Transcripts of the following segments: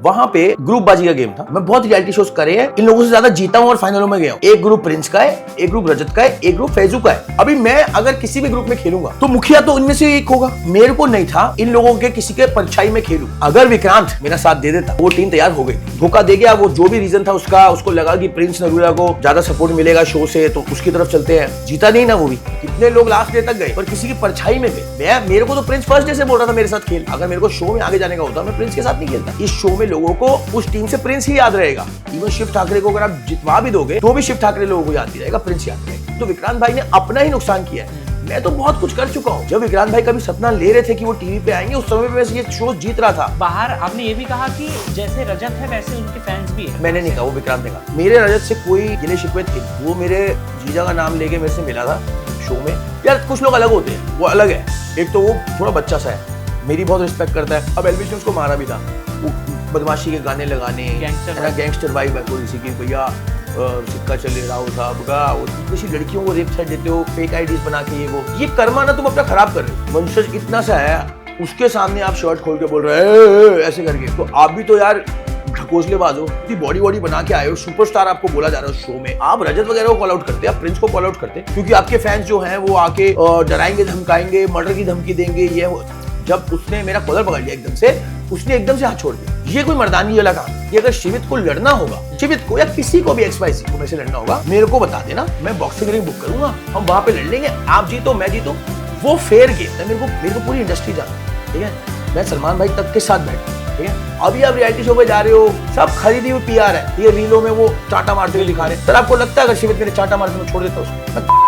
वहां पे ग्रुप बाजी का गेम था। मैं बहुत रियलिटी शोज करे हैं, इन लोगों से ज्यादा जीता हूं और फाइनलों में गया हूं। एक ग्रुप प्रिंस का है, एक ग्रुप रजत का है, एक ग्रुप फैजू का है। अभी मैं अगर किसी भी ग्रुप में खेलूंगा तो मुखिया तो उनमें से एक होगा। मेरे को नहीं था इन लोगों के किसी के परछाई में खेलूं। अगर विक्रांत मेरा साथ दे देता, वो टीम तैयार हो गई। धोखा दे गया, वो जो भी रीजन था उसका, उसको लगा कि प्रिंस नरूला को ज्यादा सपोर्ट मिलेगा शो से, तो उसकी तरफ चलते हैं। जीता नहीं ना वो भी। कितने लोग लास्ट डे तक गए पर किसी की परछाई में थे। मेरे को तो प्रिंस फर्स्ट डे से बोल रहा था मेरे साथ खेल। अगर मेरे को शो में आगे जाने का होता मैं प्रिंस के साथ नहीं खेलता। इस शो में लोगों को उस टीम से प्रिंस ही याद रहेगा। इवन शिव ठाकरे को अगर आप जितवा भी दोगे तो भी शिव ठाकरे लोगों को याद नहीं रहेगा, प्रिंस याद रहेगा। तो विक्रांत भाई ने अपना ही नुकसान किया है। मैं तो बहुत कुछ कर चुका हूँ। जब विक्रांत भाई कभी सपना ले रहे थे कि वो टीवी पे आएंगे, उस समय पे ये शो जीत रहा था। बाहर आपने ये भी कहा कि जैसे रजत है वैसे उनके फैंस भी है। मैंने नहीं कहा, वो विक्रांत ने कहा। मेरे रजत से कोई गिले शिकवे थे। वो मेरे जीजा का नाम लेके मेरे से मिला था शो में। यार कुछ लोग अलग होते हैं, वो अलग है। एक तो वो थोड़ा बच्चा सा है, मेरी बहुत रिस्पेक्ट करता है। अब एलविश ने उसको मारा भी था। वो बदमाशी के गाने लगाने, गैंगस्टर वाइब है थोड़ी सी कि भैया सिक्का चले राव साहब का, वो किसी लड़कियों को रेप साइड देते हो, फेक आईडीज बना के ये कर्मा ना तुम अपना खराब कर रहे हो। वंशज इतना सा है, उसके सामने आप शर्ट खोल के बोल रहे हैं ऐसे करके, तो आप भी तो यार ढकोसलेबाज हो। इतनी बॉडी बना के आए हो, सुपरस्टार आपको बोला जा रहा है शो में। आप रजत वगैरह को कॉल आउट करते हैं, आप प्रिंस को कॉल आउट करते हैं, क्योंकि आपके फैंस जो हैं वो आके डराएंगे, धमकाएंगे, मर्डर की धमकी देंगे। ये जब उसने मेरा कॉलर पकड़ लिया एकदम से, उसने एकदम से हाथ छोड़ दिया। ये कोई मर्दानी वाला काम। ये अगर शिवित को लड़ना होगा, शिवित को या किसी को भी XYZ को में से लड़ना होगा, मेरे को बता देना, मैं बॉक्सिंग रिंग बुक करूंगा, हम वहां पे लड़ लेंगे। आप जीतो मैं जीतूं, वो फेयर गेम है। मेरे को पूरी इंडस्ट्री जाना, ठीक है। मैं सलमान भाई तक के साथ बैठा, ठीक है। अभी आप रियलिटी शो पे जा रहे हो, सब खरीदी हुई PR है। ये रीलों में वो चाटा मारते हुए दिखा रहे हैं। सर आपको लगता है अगर शिवित मेरे चाटा मारते हुए छोड़ देता उसको?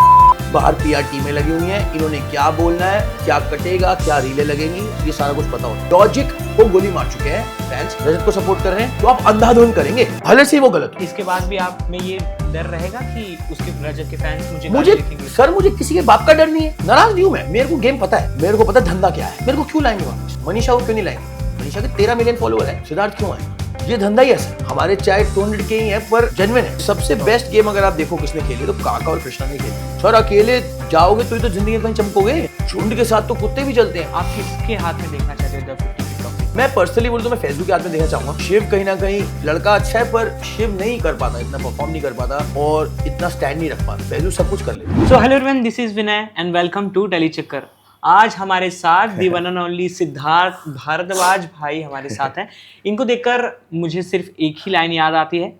बाहर PR टीमें लगी हुई हैं, इन्होंने क्या बोलना है, क्या कटेगा, क्या रीलें लगेंगी, ये सारा कुछ पता होता है। लॉजिक को गोली मार चुके हैं फैंस, रजत को सपोर्ट कर रहे हैं, तो आप अंधाधुंध करेंगे, भले से वो गलत हो। इसके बाद भी आप में ये डर रहेगा कि उसके रजत के फैंस मुझे किसी के बाप का डर नहीं है। नाराज नहीं हूं मैं। मेरे को गेम पता है, मेरे को पता है धंधा क्या है। मेरे को क्यों लाएंगे वापस? मनीषा को क्यों नहीं लाएंगे? मनीषा के 13 मिलियन फॉलोअर है। सिद्धार्थ क्यों आए? ये धंधा ही ऐसा। हमारे चाहे 200 के ही है पर जेन्युइन है। सबसे बेस्ट गेम अगर आप देखो किसने खेली तो काका और कृष्णा ने खेली। सर अकेले जाओगे तो जिंदगी में चमकोगे। झुंड के साथ तो कुत्ते भी चलते हैं। आप किसके हाथ में देखना चाहते हो? मैं पर्सनली बोलूं तो मैं फैजू के हाथ में देखना चाहूंगा। शिव कहीं ना कहीं लड़का अच्छा है पर शिव नहीं कर पाता, इतना परफॉर्म नहीं कर पाता और इतना स्टैंड नहीं रख पाता। फैजू सब कुछ कर लेता। So hello everyone, this is Vinay and welcome to daily Chakkar. आज हमारे साथ the one and only Siddharth Bharadwaj भाई हमारे साथ हैं। इनको देखकर मुझे सिर्फ एक ही लाइन याद आती है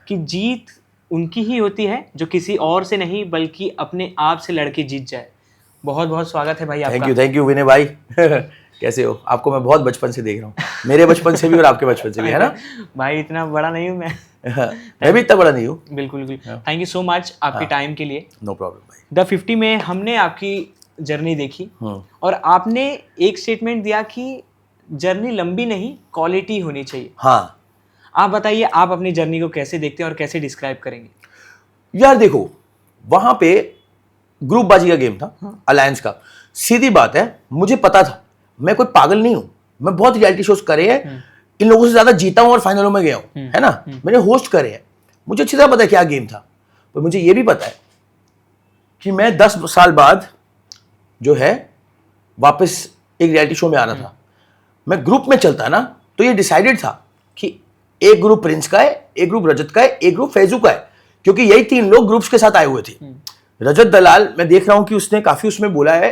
कि जीत उनकी ही होती है जो किसी और से नहीं बल्कि अपने आप से लड़के जीत जाए। बहुत बहुत स्वागत है भाई आपका। थैंक यू विनय भाई। कैसे हो? आपको मैं बहुत बचपन से देख रहा हूँ, मेरे बचपन से भी और आपके बचपन से भी, है ना भाई? इतना बड़ा नहीं हूँ मैं। मैं भी इतना बड़ा नहीं हूँ। बिल्कुल बिल्कुल। थैंक यू सो मच आपके टाइम के लिए। नो प्रॉब्लम भाई। द 50 में हमने आपकी जर्नी देखी और आपने एक स्टेटमेंट दिया कि जर्नी लंबी नहीं, क्वालिटी होनी चाहिए। हाँ, आप बताइए, आप अपनी जर्नी को कैसे देखते हैं और कैसे डिस्क्राइब करेंगे? यार देखो, वहां पे ग्रुप बाजी का गेम था, अलायंस का। सीधी बात है, मुझे पता था, मैं कोई पागल नहीं हूं। मैं बहुत रियलिटी शोज करे हैं, इन लोगों से ज्यादा जीता हूं और फाइनलों में गया हूं, है ना। मैंने होस्ट करे हैं, मुझे अच्छी तरह पता है क्या गेम था। पर मुझे ये भी पता है कि मैं 10 साल बाद जो है वापस एक रियलिटी शो में आ रहा था। मैं ग्रुप में चलता ना तो ये डिसाइडेड था कि एक ग्रुप प्रिंस का है, एक ग्रुप रजत का है, एक ग्रुप फैजू का है, क्योंकि यही 3 लोग ग्रुप्स के साथ आए हुए थे। रजत दलाल मैं देख रहा हूं कि उसने काफी उसमें बोला है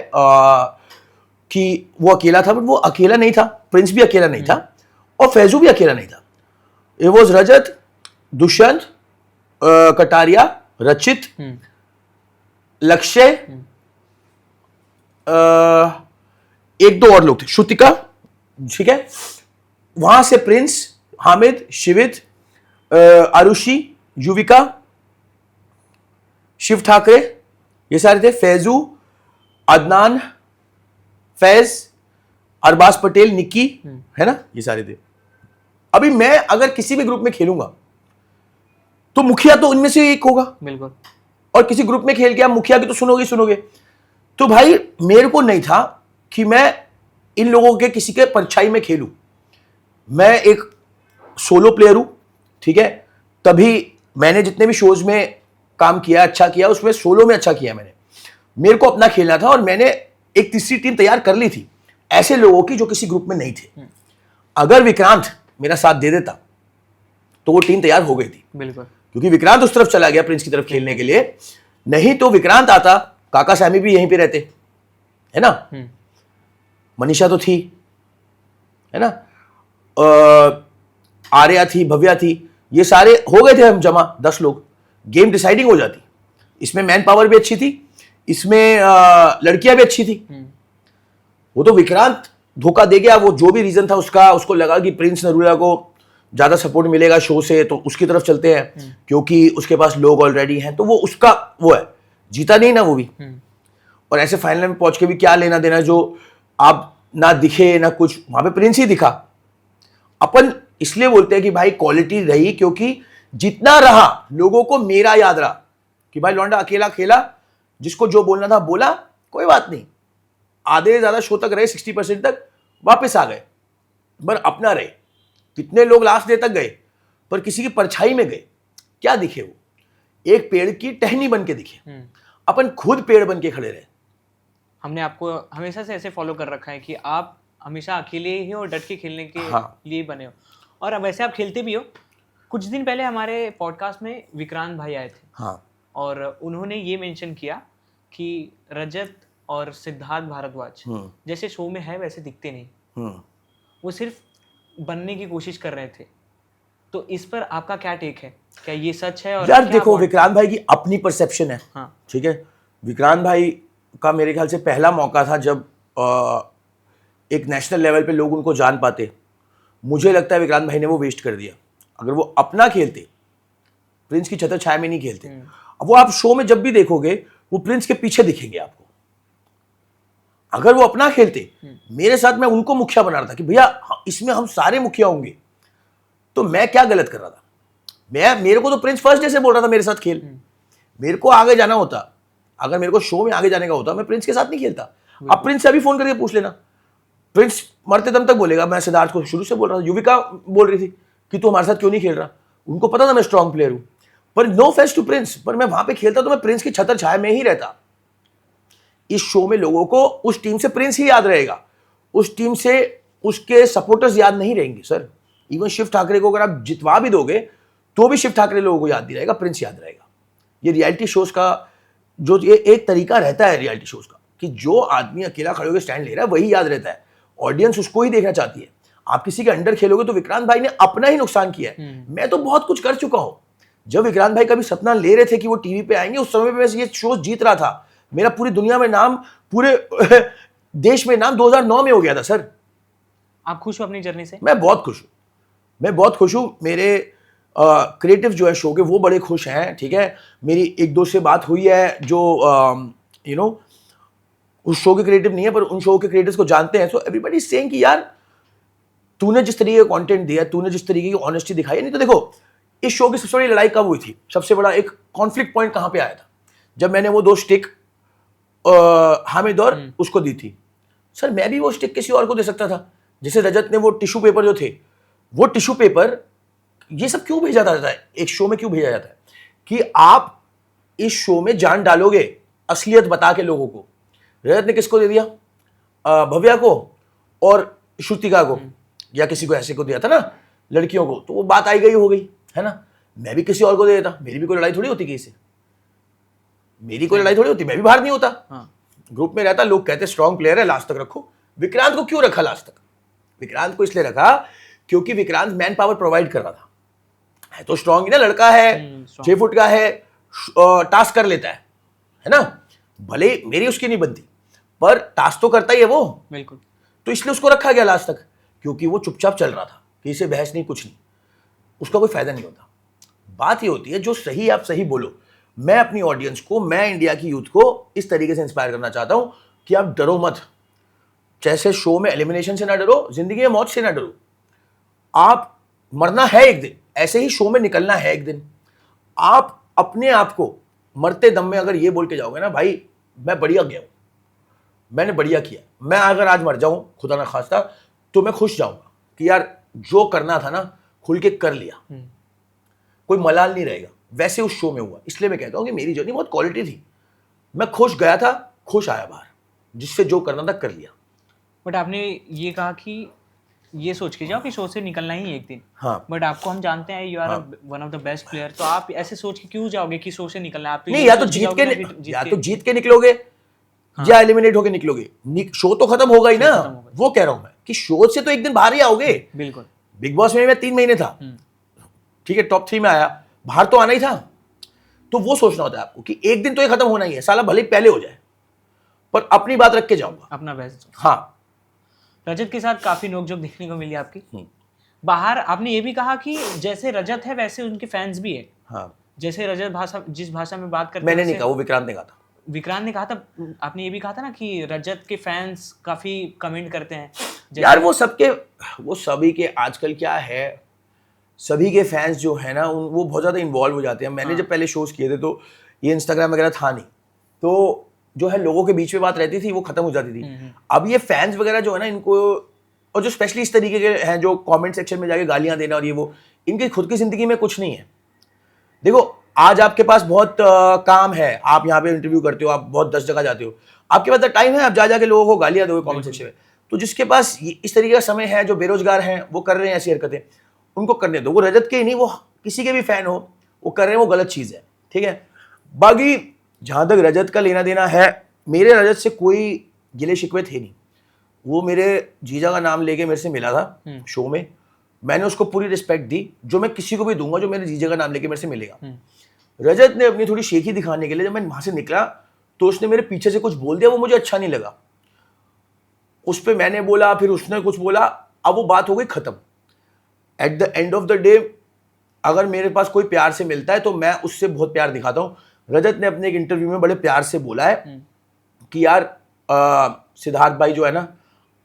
कि वो अकेला था, बट वो अकेला नहीं था। प्रिंस भी अकेला नहीं था और फैजू भी अकेला नहीं था। इट वाज रजत, दुष्यंत, कटारिया, रचित, लक्ष्य, एक दो और लोग थे, श्रुतिका, ठीक है। वहां से प्रिंस, हामिद, शिवित, आरुषि, युविका, शिव ठाकरे, ये सारे थे। फैजू, अदनान, फैज, अरबाज पटेल, निक्की, है ना, ये सारे थे। अभी मैं अगर किसी भी ग्रुप में खेलूंगा तो मुखिया तो उनमें से एक होगा। बिल्कुल। और किसी ग्रुप में खेल के आप मुखिया की तो सुनोगे। तो भाई मेरे को नहीं था कि मैं इन लोगों के किसी के परछाई में खेलूं। मैं एक सोलो प्लेयर हूं, ठीक है। तभी मैंने जितने भी शोज में काम किया, अच्छा किया, उसमें सोलो में अच्छा किया मैंने। मेरे को अपना खेलना था और मैंने एक तीसरी टीम तैयार कर ली थी ऐसे लोगों की जो किसी ग्रुप में नहीं थे। अगर विक्रांत मेरा साथ दे देता तो वो टीम तैयार हो गई थी, बिल्कुल। क्योंकि विक्रांत उस तरफ चला गया प्रिंस की तरफ खेलने के लिए। नहीं तो विक्रांत आता, काका सैमी भी यहीं पे रहते, है ना, मनीषा तो थी, है ना, आर्या थी, भव्या थी, ये सारे हो गए थे हम जमा 10 लोग, गेम डिसाइडिंग हो जाती। इसमें मैन पावर भी अच्छी थी, इसमें लड़कियां भी अच्छी थी। वो तो विक्रांत धोखा दे गया, वो जो भी रीजन था उसका, उसको लगा कि प्रिंस नरूला को ज्यादा सपोर्ट मिलेगा शो से तो उसकी तरफ चलते हैं, क्योंकि उसके पास लोग ऑलरेडी हैं, तो वो उसका वो है, जीता नहीं ना वो भी। और ऐसे फाइनल में पहुंच के भी क्या लेना देना, जो आप ना दिखे ना कुछ, वहां पे प्रिंस ही दिखा। अपन इसलिए बोलते हैं कि भाई क्वालिटी रही, क्योंकि जितना रहा लोगों को मेरा याद रहा कि भाई लौंडा अकेला खेला, जिसको जो बोलना था बोला, कोई बात नहीं, आधे ज्यादा शो तक रहे, 60% तक, वापस आ गए, पर अपना रहे। कितने लोग लास्ट डे तक गए पर किसी की परछाई में गए, क्या दिखे वो, एक पेड़ की टहनी बन के दिखे। अपन खुद पेड़ बन के खड़े रहे। हमने आपको हमेशा से ऐसे फॉलो कर रखा है कि आप हमेशा अकेले ही और डट के खेलने के लिए बने हो, और अब वैसे आप खेलते भी हो। कुछ दिन पहले हमारे पॉडकास्ट में विक्रांत भाई आए थे, हाँ, और उन्होंने ये मेंशन किया कि रजत और सिद्धार्थ भारद्वाज जैसे शो में है वैसे दिखते नहीं, वो सिर्फ बनने की कोशिश कर रहे थे। तो इस पर आपका क्या टेक है, क्या ये सच है? और यार देखो, विक्रांत भाई की अपनी परसेप्शन है, हाँ, ठीक है। विक्रांत भाई का मेरे ख्याल से पहला मौका था जब एक नेशनल लेवल पे लोग उनको जान पाते। मुझे लगता है विक्रांत भाई ने वो वेस्ट कर दिया। अगर वो अपना खेलते, प्रिंस की छत्र छाया में नहीं खेलते, अब वो आप शो में जब भी देखोगे वो प्रिंस के पीछे दिखेंगे आपको। अगर वो अपना खेलते, मेरे साथ, मैं उनको मुखिया बना रहा था कि भैया इसमें हम सारे मुखिया होंगे, तो मैं क्या गलत कर रहा था? मेरे को तो प्रिंस फर्स्ट डे से बोल रहा था मेरे साथ खेल, मेरे को आगे जाना होता, अगर मेरे को शो में आगे जाने का होता, मैं प्रिंस के साथ नहीं खेलता। अब प्रिंस से अभी फोन करके पूछ लेना, प्रिंस मरते दम तक बोलेगा मैं सिद्धार्थ को शुरू से बोल रहा था। युविका बोल रही थी कि तू हमारे साथ क्यों नहीं खेल रहा, उनको पता था मैं स्ट्रॉन्ग प्लेयर हूं। पर नो फेस टू प्रिंस, पर मैं वहां पे खेलता तो मैं प्रिंस की छत्र छाया में ही रहता। इस शो में लोगों को उस टीम से प्रिंस ही याद रहेगा, उस टीम से उसके सपोर्टर्स याद नहीं रहेंगे सर। इवन शिव ठाकरे को अगर आप जितवा भी दोगे तो भी शिव ठाकरे लोगों को याद नहीं रहेगा, प्रिंस याद रहेगा। ये रियलिटी शोज का जो ये एक तरीका रहता है रियलिटी शोज का, कि जो आदमी अकेला खड़े होकर स्टैंड ले रहा है वही याद रहता है, ऑडियंस उसको ही देखना चाहती है। आप किसी के अंडर खेलोगे तो विक्रांत भाई ने अपना ही नुकसान किया है। मैं तो बहुत कुछ कर चुका हूं। जब विक्रांत भाई कभी सपना ले रहे थे कि वो टीवी पे आएंगे, उस समय पे मैं ये शो जीत रहा था। मेरा पूरी दुनिया में नाम, पूरे देश में नाम 2009 में हो गया था सर। आप खुश हो अपनी जर्नी से? मैं बहुत खुश हूं, मैं बहुत खुश हूं। मेरे क्रिएटिव जो है शो के, वो बड़े खुश हैं, ठीक है। मेरी एक दो से बात हुई है जो यू नो उस शो के क्रिएटिव नहीं है पर उन शो के क्रिएटिव्स को जानते हैं। सो एवरीबॉडी इज सेइंग कि यार तूने जिस तरीके का कंटेंट दिया, तूने जिस तरीके की ऑनेस्टी दिखाई है। नहीं तो देखो, इस शो की सबसे बड़ी लड़ाई कब हुई थी, सबसे बड़ा एक कॉन्फ्लिक्ट पॉइंट कहां पे आया था, जब मैंने वो 2 स्टिक हामिद और उसको दी थी। सर मैं भी वो स्टिक किसी और को दे सकता था। जैसे रजत ने वो टिश्यू पेपर जो थे, वो टिश्यू पेपर, ये सब क्यों भेजा जाता है एक शो में, क्यों भेजा जाता है कि आप इस शो में जान डालोगे, असलियत बता के लोगों को। रजत ने किसको दे दिया, भव्या को और श्रुतिका को, या किसी को ऐसे को दिया था ना, लड़कियों को, तो वो बात आई गई हो गई, है ना। मैं भी किसी और को दे देता, मेरी भी कोई लड़ाई थोड़ी होती किसी से, मेरी कोई लड़ाई थोड़ी होती, मैं भी बाहर नहीं होता। ग्रुप में रहता, लोग कहते स्ट्रॉन्ग प्लेयर है, लास्ट तक रखो। विक्रांत को क्यों रखा लास्ट तक? विक्रांत को इसलिए रखा क्योंकि विक्रांत मैन पावर प्रोवाइड कर रहा था। है तो स्ट्रॉन्ग ही ना, लड़का है, 6 फुट का है, टास्क कर लेता है ना। भले मेरी उसकी नहीं बनती पर टास्क तो करता ही है वो, बिल्कुल। तो इसलिए उसको रखा गया लास्ट तक, क्योंकि वो चुपचाप चल रहा था कि इसे बहस नहीं, कुछ नहीं, उसका कोई फायदा नहीं होता। बात ये होती है जो सही आप सही बोलो। मैं अपनी ऑडियंस को, मैं इंडिया की यूथ को इस तरीके से इंस्पायर करना चाहता हूं कि आप डरो मत। जैसे शो में एलिमिनेशन से ना डरो, जिंदगी में मौत से ना डरो। आप मरना है एक दिन, ऐसे ही शो में निकलना है एक दिन। आप अपने आप को मरते दम में अगर ये बोल के जाओगे ना, भाई मैं बढ़िया गया हूं, मैंने बढ़िया किया, मैं अगर आज मर जाऊं खुदा ना खास्ता, तो मैं खुश जाऊंगा कि यार जो करना था ना खुल के कर लिया, कोई मलाल नहीं रहेगा। वैसे उस शो में हुआ। इसलिए मैं कहता हूं कि मेरी जर्नी बहुत क्वालिटी थी। मैं खुश गया था, खुश आया बाहर, जिससे जो करना था कर लिया। बट आपने ये कहा कि ये सोच के जाओ कि शो से निकलना ही एक दिन, हाँ बट आपको हम जानते हैं you are one of the best player, तो आप ऐसे सोच के क्यों जाओगे कि शो से निकलना है? आप तो नहीं, ये या तो सोच के जीत जाओगे के ना कि या तो जीत के निकलोगे या एलिमिनेट होके निकलोगे। शो तो खत्म होगा ही ना, खत्म होगा। वो कह रहा हूं मैं कि शो से तो एक दिन बाहर ही आओगे। बिल्कुल। बिग बॉस में मैं 3 महीने था, ठीक है, टॉप 3 में आया, बाहर तो आना ही था। तो वो सोचना होता है आपको कि एक दिन तो ये खत्म होना ही है, साला भले ही पहले हो जाए, पर अपनी बात रख के जाऊंगा। अपना बेस्ट। हाँ, रजत के साथ काफी नोकझोंक देखने को मिली आपकी। बाहर आपने ये भी कहा कि जैसे रजत है वैसे उनके फैंस भी है। हाँ, जैसे रजत भाषा जिस भाषा में बात करते मैंने हैं नहीं कहा, वो विक्रांत ने कहा था। विक्रांत ने कहा था, आपने ये भी कहा था ना कि रजत के फैंस काफी कमेंट करते हैं यार वो सभी के आजकल क्या है, सभी के फैंस जो है ना वो बहुत ज्यादा इन्वॉल्व हो जाते हैं। मैंने जब पहले शोज किए थे तो ये इंस्टाग्राम वगैरह था नहीं, तो जो है लोगों के बीच में बात रहती थी वो खत्म हो जाती थी। अब ये फैंस वगैरह जो है ना इनको, और जो स्पेशली इस तरीके के हैं जो कमेंट सेक्शन में जाके गालियां देना और ये वो, इनकी खुद की जिंदगी में कुछ नहीं है। देखो आज आपके पास बहुत काम है, आप यहाँ पे इंटरव्यू करते हो, आप बहुत 10 जगह जाते हो, आपके पास टाइम है, आप जा जाके लोगों को गालियां दो कमेंट सेक्शन में। तो जिसके पास इस तरीके का समय है, जो बेरोजगार हैं, वो कर रहे हैं ऐसी हरकतें, उनको करने दो। वो रजत के ही नहीं, वो किसी के भी फैन हो, वो कर रहे हैं, वो गलत चीज है, ठीक है। बाकी जहां तक रजत का लेना देना है, मेरे रजत से कोई गिले शिकवे थे नहीं। वो मेरे जीजा का नाम लेके मेरे से मिला था शो में, मैंने उसको पूरी रिस्पेक्ट दी, जो मैं किसी को भी दूंगा जो मेरे जीजा का नाम लेके मेरे से मिलेगा। रजत ने अपनी थोड़ी शेखी दिखाने के लिए, जब मैं वहां से निकला तो उसने मेरे पीछे से कुछ बोल दिया, वो मुझे अच्छा नहीं लगा। उस पर मैंने बोला, फिर उसने कुछ बोला, अब वो बात हो गई खत्म। Eight the end of the day अगर मेरे पास कोई प्यार से मिलता है तो मैं उससे बहुत प्यार दिखाता हूँ। रजत ने अपने एक इंटरव्यू में बड़े प्यार से बोला है कि यार सिद्धार्थ भाई जो है ना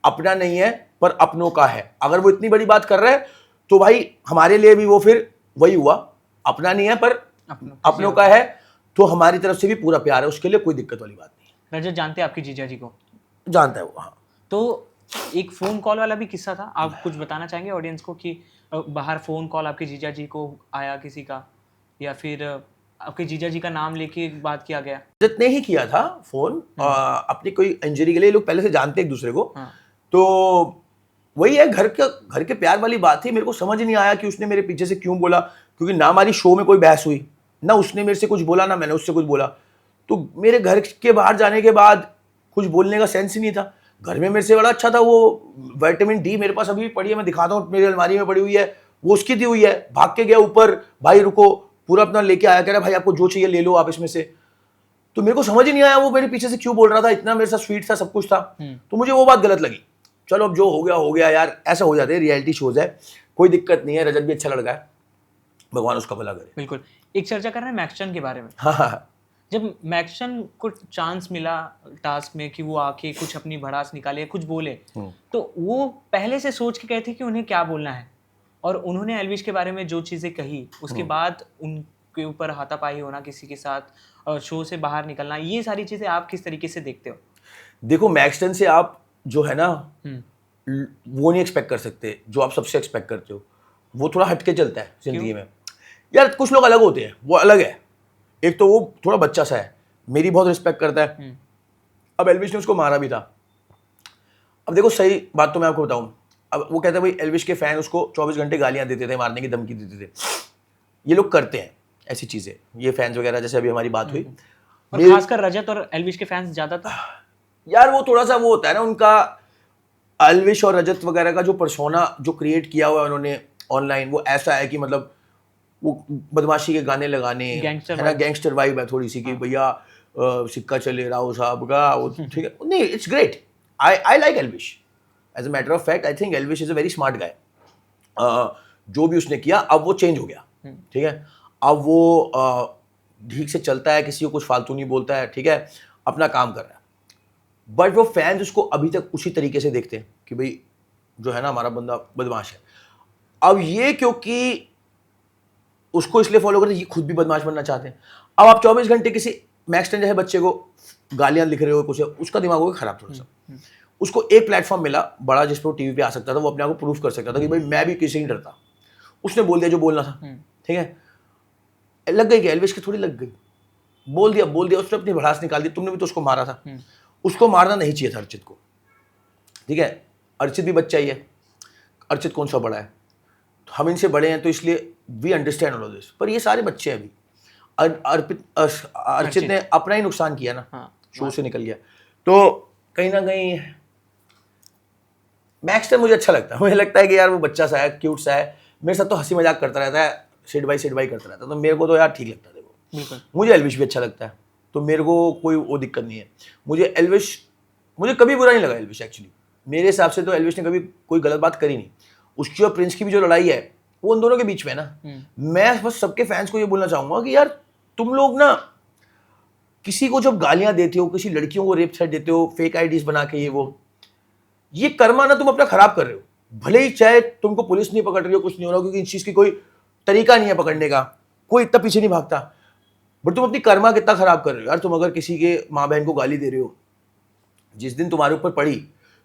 अपना नहीं है पर अपनों का है। अगर वो इतनी बड़ी बात कर रहा है तो भाई हमारे लिए भी वो फिर वही हुआ, अपना नहीं है पर अपनों का है, तो हमारी तरफ से भी पूरा प्यार है, उसके लिए कोई दिक्कत वाली बात नहीं। रजत जानते हैं आपके जीजा जी को? जानता है वो, हाँ। तो एक फोन कॉल वाला भी किस्सा था, आप कुछ बताना चाहेंगे ऑडियंस को कि बाहर फोन कॉल आपके जीजा जी को आया किसी का, या फिर आपके जीजा जी का नाम लेके बात किया गया? रजत ने ही किया था फोन, अपनी कोई इंजरी के लिए। लोग पहले से जानते एक दूसरे को, हाँ। तो वही है, घर के प्यार वाली बात थी। मेरे को समझ नहीं आया कि उसने मेरे पीछे से क्यों बोला, क्योंकि ना हमारी शो में कोई बहस हुई, ना उसने मेरे से कुछ बोला, ना मैंने उससे कुछ बोला। तो मेरे घर के बाहर जाने के बाद कुछ बोलने का सेंस ही नहीं था। घर में मेरे से बड़ा अच्छा था, वो विटामिन डी मेरे पास अभी भी पड़ी है, मैं दिखाता हूँ, मेरी अलमारी में पड़ी हुई है, वो उसकी दी हुई है। भाग के गया ऊपर, भाई रुको, पूरा अपना लेके आया, कह रहा भाई आपको जो चाहिए ले लो आप इसमें से। तो मेरे को समझ ही नहीं आया वो मेरे पीछे से क्यों बोल रहा था, इतना मेरे साथ स्वीट था, सब कुछ था। तो मुझे वो बात गलत लगी। चलो अब जो हो गया यार, ऐसा हो जाते हैं, रियलिटी शोज है, कोई दिक्कत नहीं है। रजत भी अच्छा लड़का है, भगवान उसका भला करे। बिल्कुल। एक चर्चा कर रहे हैं मैक्सचन के बारे में। हाँ, जब मैक्सचन को चांस मिला टास्क में कि वो आके कुछ अपनी भड़ास निकाले, कुछ बोले, तो वो पहले से सोच के गए थे कि उन्हें क्या बोलना है, और उन्होंने एल्विश के बारे में जो चीज़ें कही, उसके बाद उनके ऊपर हाथापाई होना किसी के साथ, और शो से बाहर निकलना, ये सारी चीज़ें आप किस तरीके से देखते हो? देखो मैक्सटन से आप जो है ना वो नहीं एक्सपेक्ट कर सकते जो आप सबसे एक्सपेक्ट करते हो। वो थोड़ा हटके चलता है जिंदगी में। यार कुछ लोग अलग होते हैं, वो अलग है। एक तो वो थोड़ा बच्चा सा है, मेरी बहुत रिस्पेक्ट करता है। अब एल्विश ने उसको मारा भी था। अब देखो सही बात तो मैं आपको बताऊं, अब वो कहता है भाई एल्विश के फैन उसको 24 घंटे गालियां देते थे, मारने की धमकी देते थे। ये लोग करते हैं ऐसी चीजें, ये फैंस वगैरह, जैसे अभी हमारी बात हुई। और खासकर रजत और एल्विश के फैंस ज्यादा था। यार वो थोड़ा सा वो होता है ना उनका, एल्विश और रजत वगैरह का जो पर्सोना जो क्रिएट किया हुआ है उन्होंने ऑनलाइन, वो ऐसा है कि मतलब वो बदमाशी के गाने लगाने, है ना, गैंगस्टर वाइब है थोड़ी सी कि भैया सिक्का चले राव साहब का, वो ठीक है। नहीं, it's great, I like Elvish as a matter of fact. I think Elvish is a very smart guy. जो भी उसने किया अब वो चेंज हो गया, ठीक है। अब वो ठीक से चलता है, किसी को कुछ फालतू नहीं बोलता है, ठीक है, अपना काम कर रहा है। बट वो फैंस उसको अभी तक उसी तरीके से देखते हैं कि भाई जो है ना हमारा बंदा बदमाश है। अब ये क्योंकि उसको इसलिए फॉलो करते हैं, ये खुद भी बदमाश बनना चाहते हैं। अब आप 24 घंटे किसी मैक्सटन जैसे बच्चे को गालियां लिख रहे हो, कुछ उसका दिमाग हो गया खराब थोड़ा सा। उसको एक प्लेटफॉर्म मिला बड़ा जिस पर वो टीवी पे आ सकता था, वो अपने आप को प्रूफ कर सकता था कि भाई मैं भी किसी नहीं डरता। उसने बोल दिया जो बोलना था, ठीक है। लग गई क्या एल्विश की? थोड़ी लग गई, बोल दिया उसने अपनी भड़ास निकाल दी। तुमने भी तो उसको मारा था, उसको मारना नहीं चाहिए था अर्चित को, ठीक है। अर्चित भी बच्चा ही है, अर्चित कौन सा बड़ा है, तो हम इनसे बड़े हैं तो इसलिए we understand all of this, पर ये सारे बच्चे हैं अभी। अर्चित ने अपना ही नुकसान किया ना, हाँ, शो से निकल गया। तो कहीं ना कहीं मैक्स मुझे अच्छा लगता है, मुझे लगता है कि यार वो बच्चा सा है, क्यूट सा है, मेरे साथ तो हंसी मजाक करता रहता है, सेड बाई करता रहता है, तो मेरे को तो यार ठीक लगता है। देखो बिल्कुल। मुझे एल्विश भी अच्छा लगता है, तो मेरे को कोई वो दिक्कत नहीं है। मुझे कभी बुरा नहीं लगा एल्विश। एक्चुअली मेरे हिसाब से तो एल्विश ने कभी कोई गलत बात करी नहीं। उसकी और प्रिंस की भी जो लड़ाई है वो उन दोनों के बीच में है ना। मैं बस सबके फैंस को ये बोलना चाहूंगा कि यार तुम लोग ना किसी को जब गालियां देते हो, किसी लड़कियों को रेप थ्रेट देते हो, फेक आईडीज बना के, ये कर्मा ना तुम अपना खराब कर रहे हो। भले ही चाहे तुमको पुलिस नहीं पकड़ रही हो, कुछ नहीं हो रहा, क्योंकि इस चीज की कोई तरीका नहीं है पकड़ने का, कोई इतना पीछे नहीं भागता, बट तुम अपनी कर्मा कितना खराब कर रहे हो यार। तुम अगर किसी के माँ बहन को गाली दे रहे हो, जिस दिन तुम्हारे ऊपर पड़ी,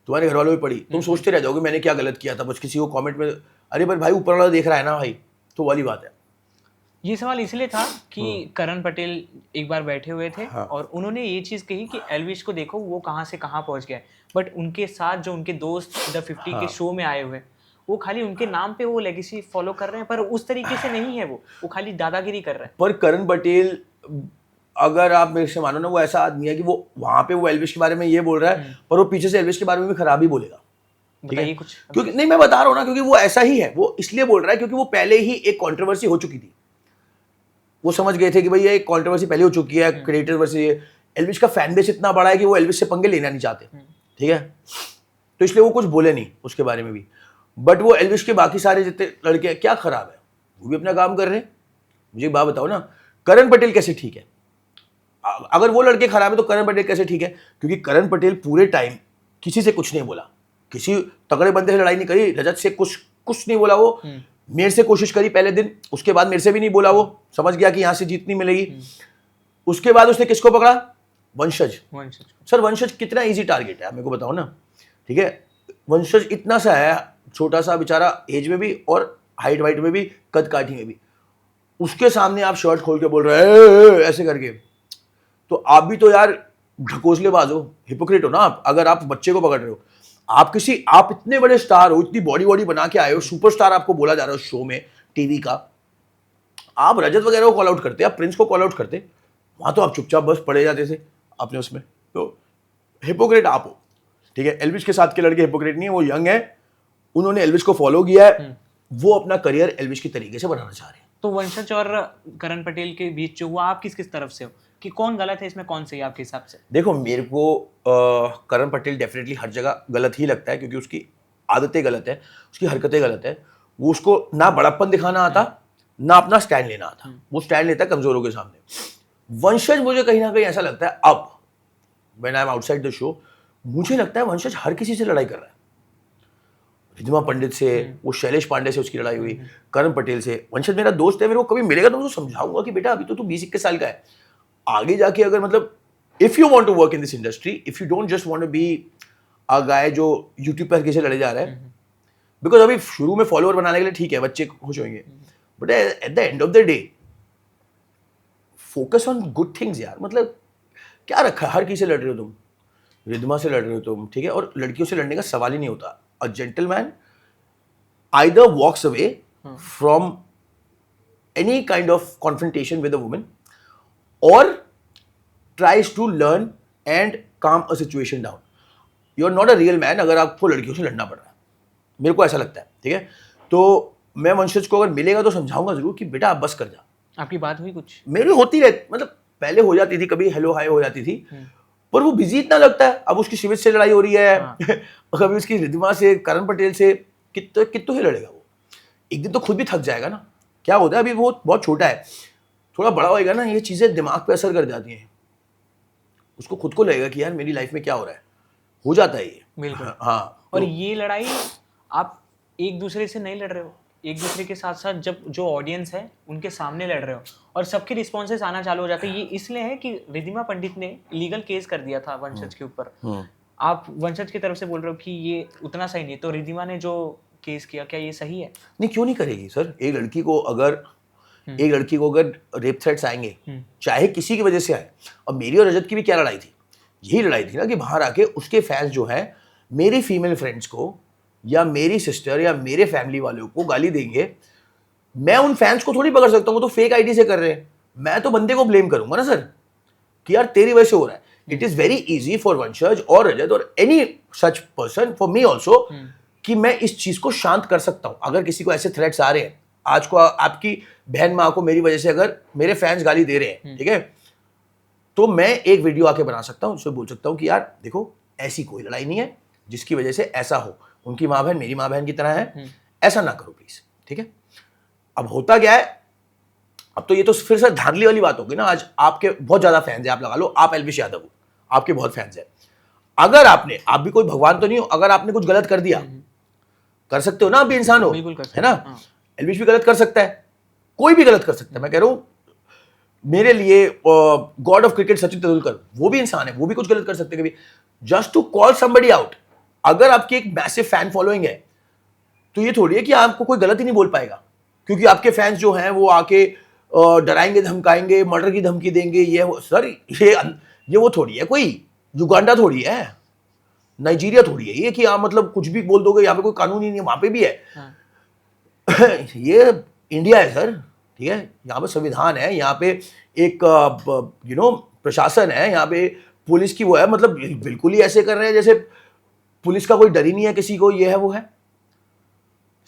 तुम्हारे घर वालों में पड़ी, तुम सोचते रह जाओगे मैंने क्या गलत किया था। बस किसी को कमेंट में अरे भाई ऊपर वाला देख रहा है ना भाई, तो वाली बात है। ये सवाल इसलिए था कि करण पटेल एक बार बैठे हुए थे और उन्होंने ये चीज़ कही कि एल्विश को देखो वो कहाँ से कहाँ पहुँच गया, बट उनके साथ जो उनके दोस्त द 50 के शो में आए हुए, वो खाली उनके नाम पे वो लेगेसी फॉलो कर रहे हैं, पर उस तरीके से नहीं है। वो खाली दादागिरी कर रहे हैं। पर करण पटेल, अगर आप मेरे से मानो ना, वो ऐसा आदमी है कि वो वहां पे वो एल्विश के बारे में ये बोल रहा है, पर वो पीछे से एल्विश के बारे में भी खराब ही बोलेगा। बताइए कुछ। क्योंकि नहीं, मैं बता रहा हूँ ना, क्योंकि वो ऐसा ही है। वो इसलिए बोल रहा है क्योंकि वो पहले ही एक कंट्रोवर्सी हो चुकी थी। वो समझ गए थे कि भाई ये एक कंट्रोवर्सी पहले हो चुकी है, क्रिएटर वर्सेस एल्विश का फैन बेस इतना बड़ा है कि वो एल्विश से पंगे लेना नहीं चाहते, ठीक है, तो इसलिए वो कुछ बोले नहीं उसके बारे में भी। बट वो एल्विश के बाकी सारे जितने लड़के क्या खराब है, वो भी अपना काम कर रहे हैं। मुझे एक बात बताओ ना, करण पटेल कैसे ठीक है? अगर वो लड़के खराब है तो करण पटेल कैसे ठीक है? क्योंकि करण पटेल पूरे टाइम किसी से कुछ नहीं बोला, किसी तगड़े बंदे से लड़ाई नहीं करी, रजत से कुछ नहीं बोला। वो मेरे से कोशिश करी पहले दिन, उसके बाद मेरे से भी नहीं बोला। वो समझ गया कि यहां से जीत नहीं मिलेगी। उसके बाद उसने किसको पकड़ा? वंशज। सर वंशज कितना इजी टारगेट है आप मेरे को बताओ ना, ठीक है। वंशज इतना सा है, छोटा सा बेचारा, एज में भी और हाइट वाइट में भी, कद काठी में भी। उसके सामने आप शर्ट खोल के बोल रहे हैं ऐसे करके, तो आप भी तो यार ढकोसलेबाज हो, हिपोक्रेट हो ना आप। अगर आप बच्चे को पकड़ रहे हो, आप इतने बड़े स्टार हो, इतनी बॉडी बना के आए हो, सुपरस्टार आपको बोला जा रहा है शो में, टीवी का, आप रजत वगैरह को कॉल आउट करते, आप प्रिंस को कॉल आउट करते, वहां तो आप चुपचाप बस पड़े जाते थे अपने उसमें। तो हिपोक्रेट आप हो, ठीक है। एल्विश के साथ के लड़के हिपोक्रेट नहीं है, वो यंग है, उन्होंने एल्विश को फॉलो किया है, वो अपना करियर एल्विश के तरीके से बनाना चाह रहे हैं। तो वंशज और करण पटेल के बीच जो हुआ, आप किस तरफ से हो कि कौन गलत है इसमें, कौन सही है आपके हिसाब से? देखो मेरे को करण पटेल डेफिनेटली हर जगह गलत ही लगता है, क्योंकि उसकी आदतें गलत है, उसकी हरकतें गलत है। वो उसको ना बड़प्पन दिखाना आता, ना अपना स्टैंड लेना आता। वो स्टैंड लेता है कमजोरों के सामने। वंशज मुझे कहीं ना कहीं ऐसा लगता है, अब when I am outside the show, मुझे लगता है वंशज हर किसी से लड़ाई कर रहा है। रिद्धिमा पंडित से, वो शैलेश पांडे से उसकी लड़ाई हुई, करण पटेल से। वंशज मेरा दोस्त है, मेरे को कभी मिलेगा तो उसको समझाऊंगा कि बेटा अभी तो तू 20-21 साल का है, आगे जाके अगर मतलब if you want to work in this industry, if you don't just want to be a guy जो यूट्यूब पर किसी लड़े जा रहा है, बिकॉज अभी शुरू में फॉलोअर बनाने के लिए ठीक है, बच्चे खुश होंगे, but at the end of the day focus on good things यार। मतलब क्या रखा है, हर किसी से लड़ रहे हो तुम, रिद्धिमा से लड़ रहे हो तुम, ठीक है, और लड़कियों से लड़ने का सवाल ही नहीं होता। A gentleman either walks away from any kind of confrontation with a woman or tries to learn and calm a situation down. You are not a real man अगर आपको लड़कियों से लड़ना पड़ रहा है, मेरे को ऐसा लगता है, ठीक है। तो मैं वंशज को अगर मिलेगा तो समझाऊंगा जरूर कि बेटा आप बस कर जा। आपकी बात हुई कुछ? मेरी होती रहती, मतलब पहले हो जाती थी, कभी हेलो हाय हो जाती थी, पर वो बिजी इतना लगता है। अब उसकी शिविर से लड़ाई हो रही है, कभी उसकी रिद्धिमा से, करण पटेल से, कितने ही लड़ेगा वो। एक दिन तो खुद भी थक जाएगा ना। क्या होता है, अभी वो बहुत छोटा है, थोड़ा बड़ा होएगा ना, ये चीजें दिमाग पे असर कर जाती हैं। उसको खुद को लगेगा कि यार मेरी लाइफ में क्या हो रहा है, हो जाता है ये। बिल्कुल। हाँ। और ये लड़ाई आप एक दूसरे से नहीं लड़ रहे हो, एक दूसरे के साथ साथ जब जो ऑडियंस है उनके सामने लड़ रहे हो, और सबके रिस्पॉन्सेस आना चालू हो जाते हैं। ये इसलिए है कि रिद्धिमा पंडित ने लीगल केस कर दिया था वंशज के ऊपर। आप वंशज की तरफ से बोल रहे हो कि ये उतना सही नहीं, तो रिद्धिमा ने जो केस किया, क्या ये सही है? नहीं, क्यों नहीं करेगी सर। एक लड़की को अगर रेप थ्रेट्स आएंगे, चाहे किसी की वजह से आए, और मेरी और रजत की भी क्या लड़ाई थी, यही लड़ाई थी ना कि बाहर आके उसके फैंस जो है मेरी फीमेल फ्रेंड्स को या मेरी सिस्टर या मेरे फैमिली वालों को गाली देंगे, मैं उन फैंस को थोड़ी पकड़ सकता हूँ, वो तो फेक आईडी से कर रहे हैं। मैं तो बंदे को ब्लेम करूंगा ना सर, कि यार तेरी वजह से हो रहा है। It is very easy for वंशज और रजत और any such person, for me also, कि मैं इस चीज को शांत कर सकता हूं। अगर किसी को ऐसे थ्रेट्स आ रहे हैं, आज को आपकी बहन माँ को मेरी वजह से अगर मेरे फैंस गाली दे रहे हैं, ठीक है, तो मैं एक वीडियो आके बना सकता हूं, उससे बोल सकता हूं कि यार देखो ऐसी कोई लड़ाई नहीं है जिसकी वजह से ऐसा हो, उनकी माँ बहन मेरी माँ बहन की तरह है, ऐसा ना करो प्लीज, ठीक है। अब होता क्या है, अब तो ये तो फिर से धांधली वाली बात होगी ना। आज आपके बहुत ज्यादा फैंस है, आप लगा लो आप एल्विश यादव हो, आपके बहुत फैंस है। अगर आपने, आप भी कोई भगवान तो नहीं हो, अगर आपने कुछ गलत कर दिया, कर सकते हो ना, आप भी इंसान हो, है ना। एल्विश भी गलत कर सकता है, कोई भी गलत कर सकता है। मैं कह रहा हूं मेरे लिए God of cricket Sachin Tendulkar, वो भी इंसान है, वो भी कुछ गलत कर सकते हैं कभी, just to call somebody out. अगर आपकी एक मैसिव फैन फॉलोइंग है, तो ये थोड़ी है कि आपको कोई गलत ही नहीं बोल पाएगा, क्योंकि आपके फैंस जो हैं वो आके डराएंगे, धमकाएंगे, मर्डर की धमकी देंगे। ये सर ये वो थोड़ी है, कोई युगांडा थोड़ी है, नाइजीरिया थोड़ी है ये, कि आप मतलब कुछ भी बोल दोगे, यहाँ पे कोई कानून ही नहीं है, वहां पे भी है। हाँ। ये इंडिया है सर, ठीक है, यहाँ पे संविधान है, यहाँ पे एक प्रशासन है, यहाँ पे पुलिस की वो है, मतलब बिल्कुल ही ऐसे कर रहे हैं जैसे पुलिस का कोई डर ही नहीं है किसी को, ये है वो है,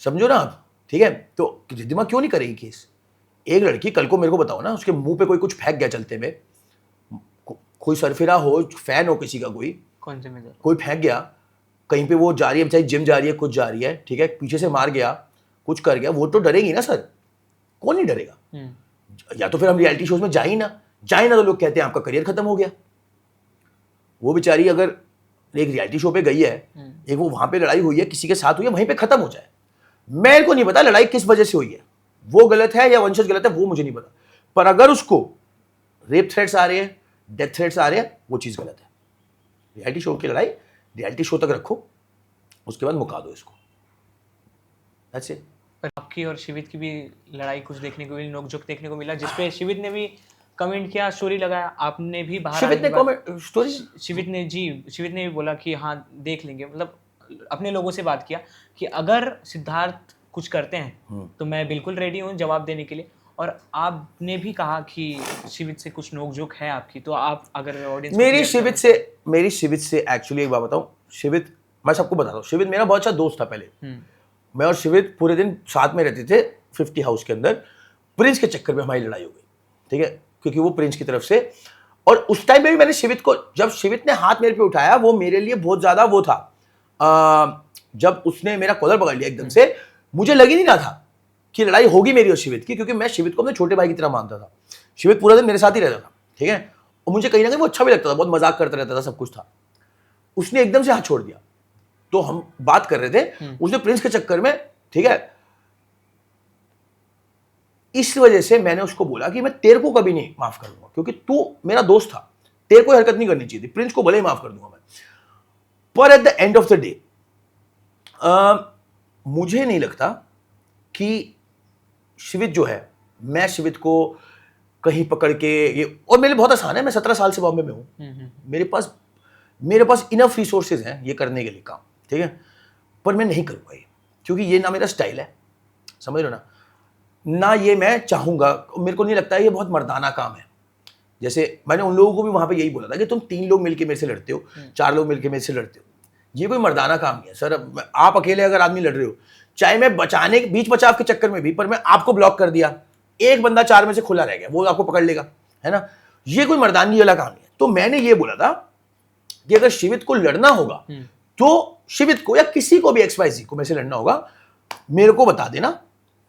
समझो ना आप, ठीक है। तो दिमाग क्यों नहीं करेगी केस। एक लड़की, कल को मेरे को बताओ ना, उसके मुंह पे कोई कुछ फेंक गया चलते में, कोई सरफिरा हो, फैन हो किसी का, कोई फेंक गया कहीं पे, वो जा रही है बेचारी, जिम जा रही है, कुछ जा रही है, ठीक है, पीछे से मार गया, कुछ कर गया, वो तो डरेगी ना सर, कौन नहीं डरेगा। या तो फिर हम रियलिटी शोज में जाए ना तो लोग कहते हैं आपका करियर खत्म हो गया। वो बेचारी अगर एक रियलिटी शो पे गई है, एक वो वहां पे लड़ाई हुई है, किसी के साथ हुई है, वहीं पे खत्म हो जाए। मेरे को नहीं पता लड़ाई किस वजह से हुई है, वो गलत है या वंशज गलत है, वो मुझे नहीं पता, पर अगर उसको रेप थ्रेट्स आ रहे हैं, डेथ थ्रेट्स आ रहे हैं, वो चीज गलत है। रियलिटी शो की लड़ाई रियलिटी शो तक रखो, उसके बाद मुका दो इसको, दैट्स इट। आपकी और शिवित की भी लड़ाई कुछ देखने को मिली, नोकझोंक देखने को मिला, जिसपे शिवित ने भी कमेंट किया, स्टोरी लगाया, आपने भी बाहर शिवित ने कमेंट स्टोरी, शिवित ने भी बोला कि हाँ देख लेंगे, मतलब अपने लोगों से बात किया कि अगर सिद्धार्थ कुछ करते हैं तो मैं बिल्कुल रेडी हूँ जवाब देने के लिए। और आपने भी कहा कि शिवित से कुछ नोकझोंक है आपकी, तो आप अगर ऑडियंस, मेरी शिवित से एक्चुअली एक बात बताऊं, शिवित, मैं सबको बताता हूँ, शिवित मेरा बहुत अच्छा दोस्त था पहले। मैं और शिवित पूरे दिन साथ में रहते थे 50 हाउस के अंदर। प्रिंस के चक्कर में हमारी लड़ाई हो गई, ठीक है, क्योंकि वो प्रिंस की तरफ से, और उस टाइम में भी मैंने शिवित को, जब शिवित ने हाथ मेरे पे उठाया, वो मेरे लिए बहुत ज्यादा वो था, जब उसने मेरा कॉलर पकड़ लिया एकदम से, मुझे लग ही नहीं रहा था कि लड़ाई होगी मेरी और शिवित की, क्योंकि मैं शिवित को अपने छोटे भाई की तरह मानता था। शिवित पूरा दिन मेरे साथ ही रहता था, ठीक है, और मुझे कहीं ना कहीं वो अच्छा भी लगता था, बहुत मजाक करता रहता था, सब कुछ था। उसने एकदम से हाथ छोड़ दिया, तो हम बात कर रहे थे, उसने प्रिंस के चक्कर में, ठीक है, इस वजह से मैंने उसको बोला कि मैं तेरे को कभी नहीं माफ करूंगा, क्योंकि तू मेरा दोस्त था, तेरे को हरकत नहीं करनी चाहिए थी, प्रिंस को भले ही माफ कर दूंगा मैं, पर eight the end of the day मुझे नहीं लगता कि शिवित जो है, मैं शिवित को कहीं पकड़ के ये, और मेरे लिए बहुत आसान है, मैं 17 साल से बॉम्बे में हूं, मेरे पास इनफ रिसोर्सेज हैं ये करने के लिए काम, ठीक है, पर मैं नहीं करूंगा ये, क्योंकि ये ना मेरा स्टाइल है, समझ लो ना ये मैं चाहूंगा, मेरे को नहीं लगता है ये बहुत मर्दाना काम है। जैसे मैंने उन लोगों को भी वहां पे यही बोला था कि तुम 3 लोग मिलके मेरे से लड़ते हो, 4 लोग मिलके मेरे से लड़ते हो, ये कोई मर्दाना काम नहीं है सर। आप अकेले अगर आदमी लड़ रहे हो, चाहे मैं बचाने के बीच बचाव के चक्कर में भी, पर मैं आपको ब्लॉक कर दिया, एक बंदा 4 में से खुला रह गया, वो आपको पकड़ लेगा, है ना, ये कोई मर्दानगी वाला काम नहीं है। तो मैंने ये बोला था कि अगर शिवित को लड़ना होगा, तो शिवित को या किसी को भी XYZ को मेरे से लड़ना होगा, मेरे को बता देना,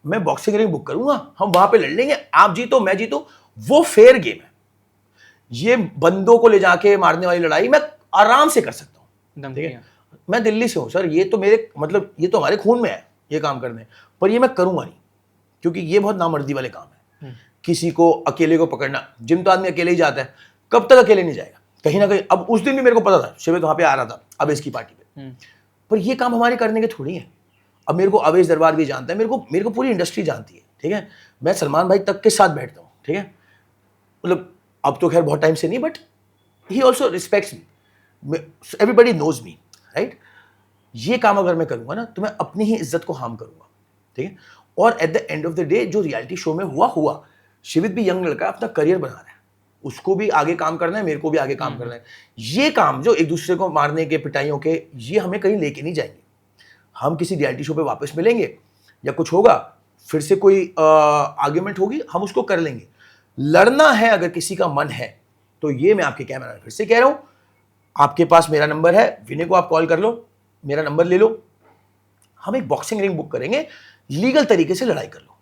मैं बॉक्सिंग रिंग बुक करूंगा, हम वहां पे लड़ लेंगे, आप जीतो मैं जीतो, वो फेयर गेम है। ये बंदों को ले जाके मारने वाली लड़ाई मैं आराम से कर सकता हूं, ठीक है, मैं दिल्ली से हूं सर, ये तो मेरे मतलब ये तो हमारे खून में है ये काम करने, पर ये मैं करूंगा नहीं, क्योंकि ये बहुत नामर्दी वाले काम है। किसी को अकेले को पकड़ना, जिम तो आदमी अकेले ही जाता है, कब तक अकेले नहीं जाएगा, कहीं ना कहीं। अब उस दिन भी मेरे को पता था शिवित वहां पे आ रहा था, अब इसकी पार्टी पे, पर ये काम हमारे करने के थोड़ी है। अब मेरे को अवेश दरबार भी जानता है, मेरे को पूरी इंडस्ट्री जानती है, ठीक है, मैं सलमान भाई तक के साथ बैठता हूँ, ठीक है, मतलब अब तो खैर बहुत टाइम से नहीं, but he also respects me, everybody knows me, right. ये काम अगर मैं करूंगा ना तो मैं अपनी ही इज्जत को हार्म करूंगा, ठीक है। और eight the end of the day जो रियलिटी शो में हुआ, शिवित भी यंग लड़का अपना करियर बना रहा है, उसको भी आगे काम करना है, मेरे को भी आगे काम करना है। ये काम जो एक दूसरे को मारने के, पिटाइयों के, ये हमें कहीं लेके नहीं जाएंगे। हम किसी रियलिटी शो पे वापस मिलेंगे या कुछ होगा, फिर से कोई आर्ग्यूमेंट होगी, हम उसको कर लेंगे। लड़ना है अगर किसी का मन है तो ये मैं आपके कैमरा में फिर से कह रहा हूं, आपके पास मेरा नंबर है, विनय को आप कॉल कर लो, मेरा नंबर ले लो, हम एक बॉक्सिंग रिंग बुक करेंगे, लीगल तरीके से लड़ाई कर लो।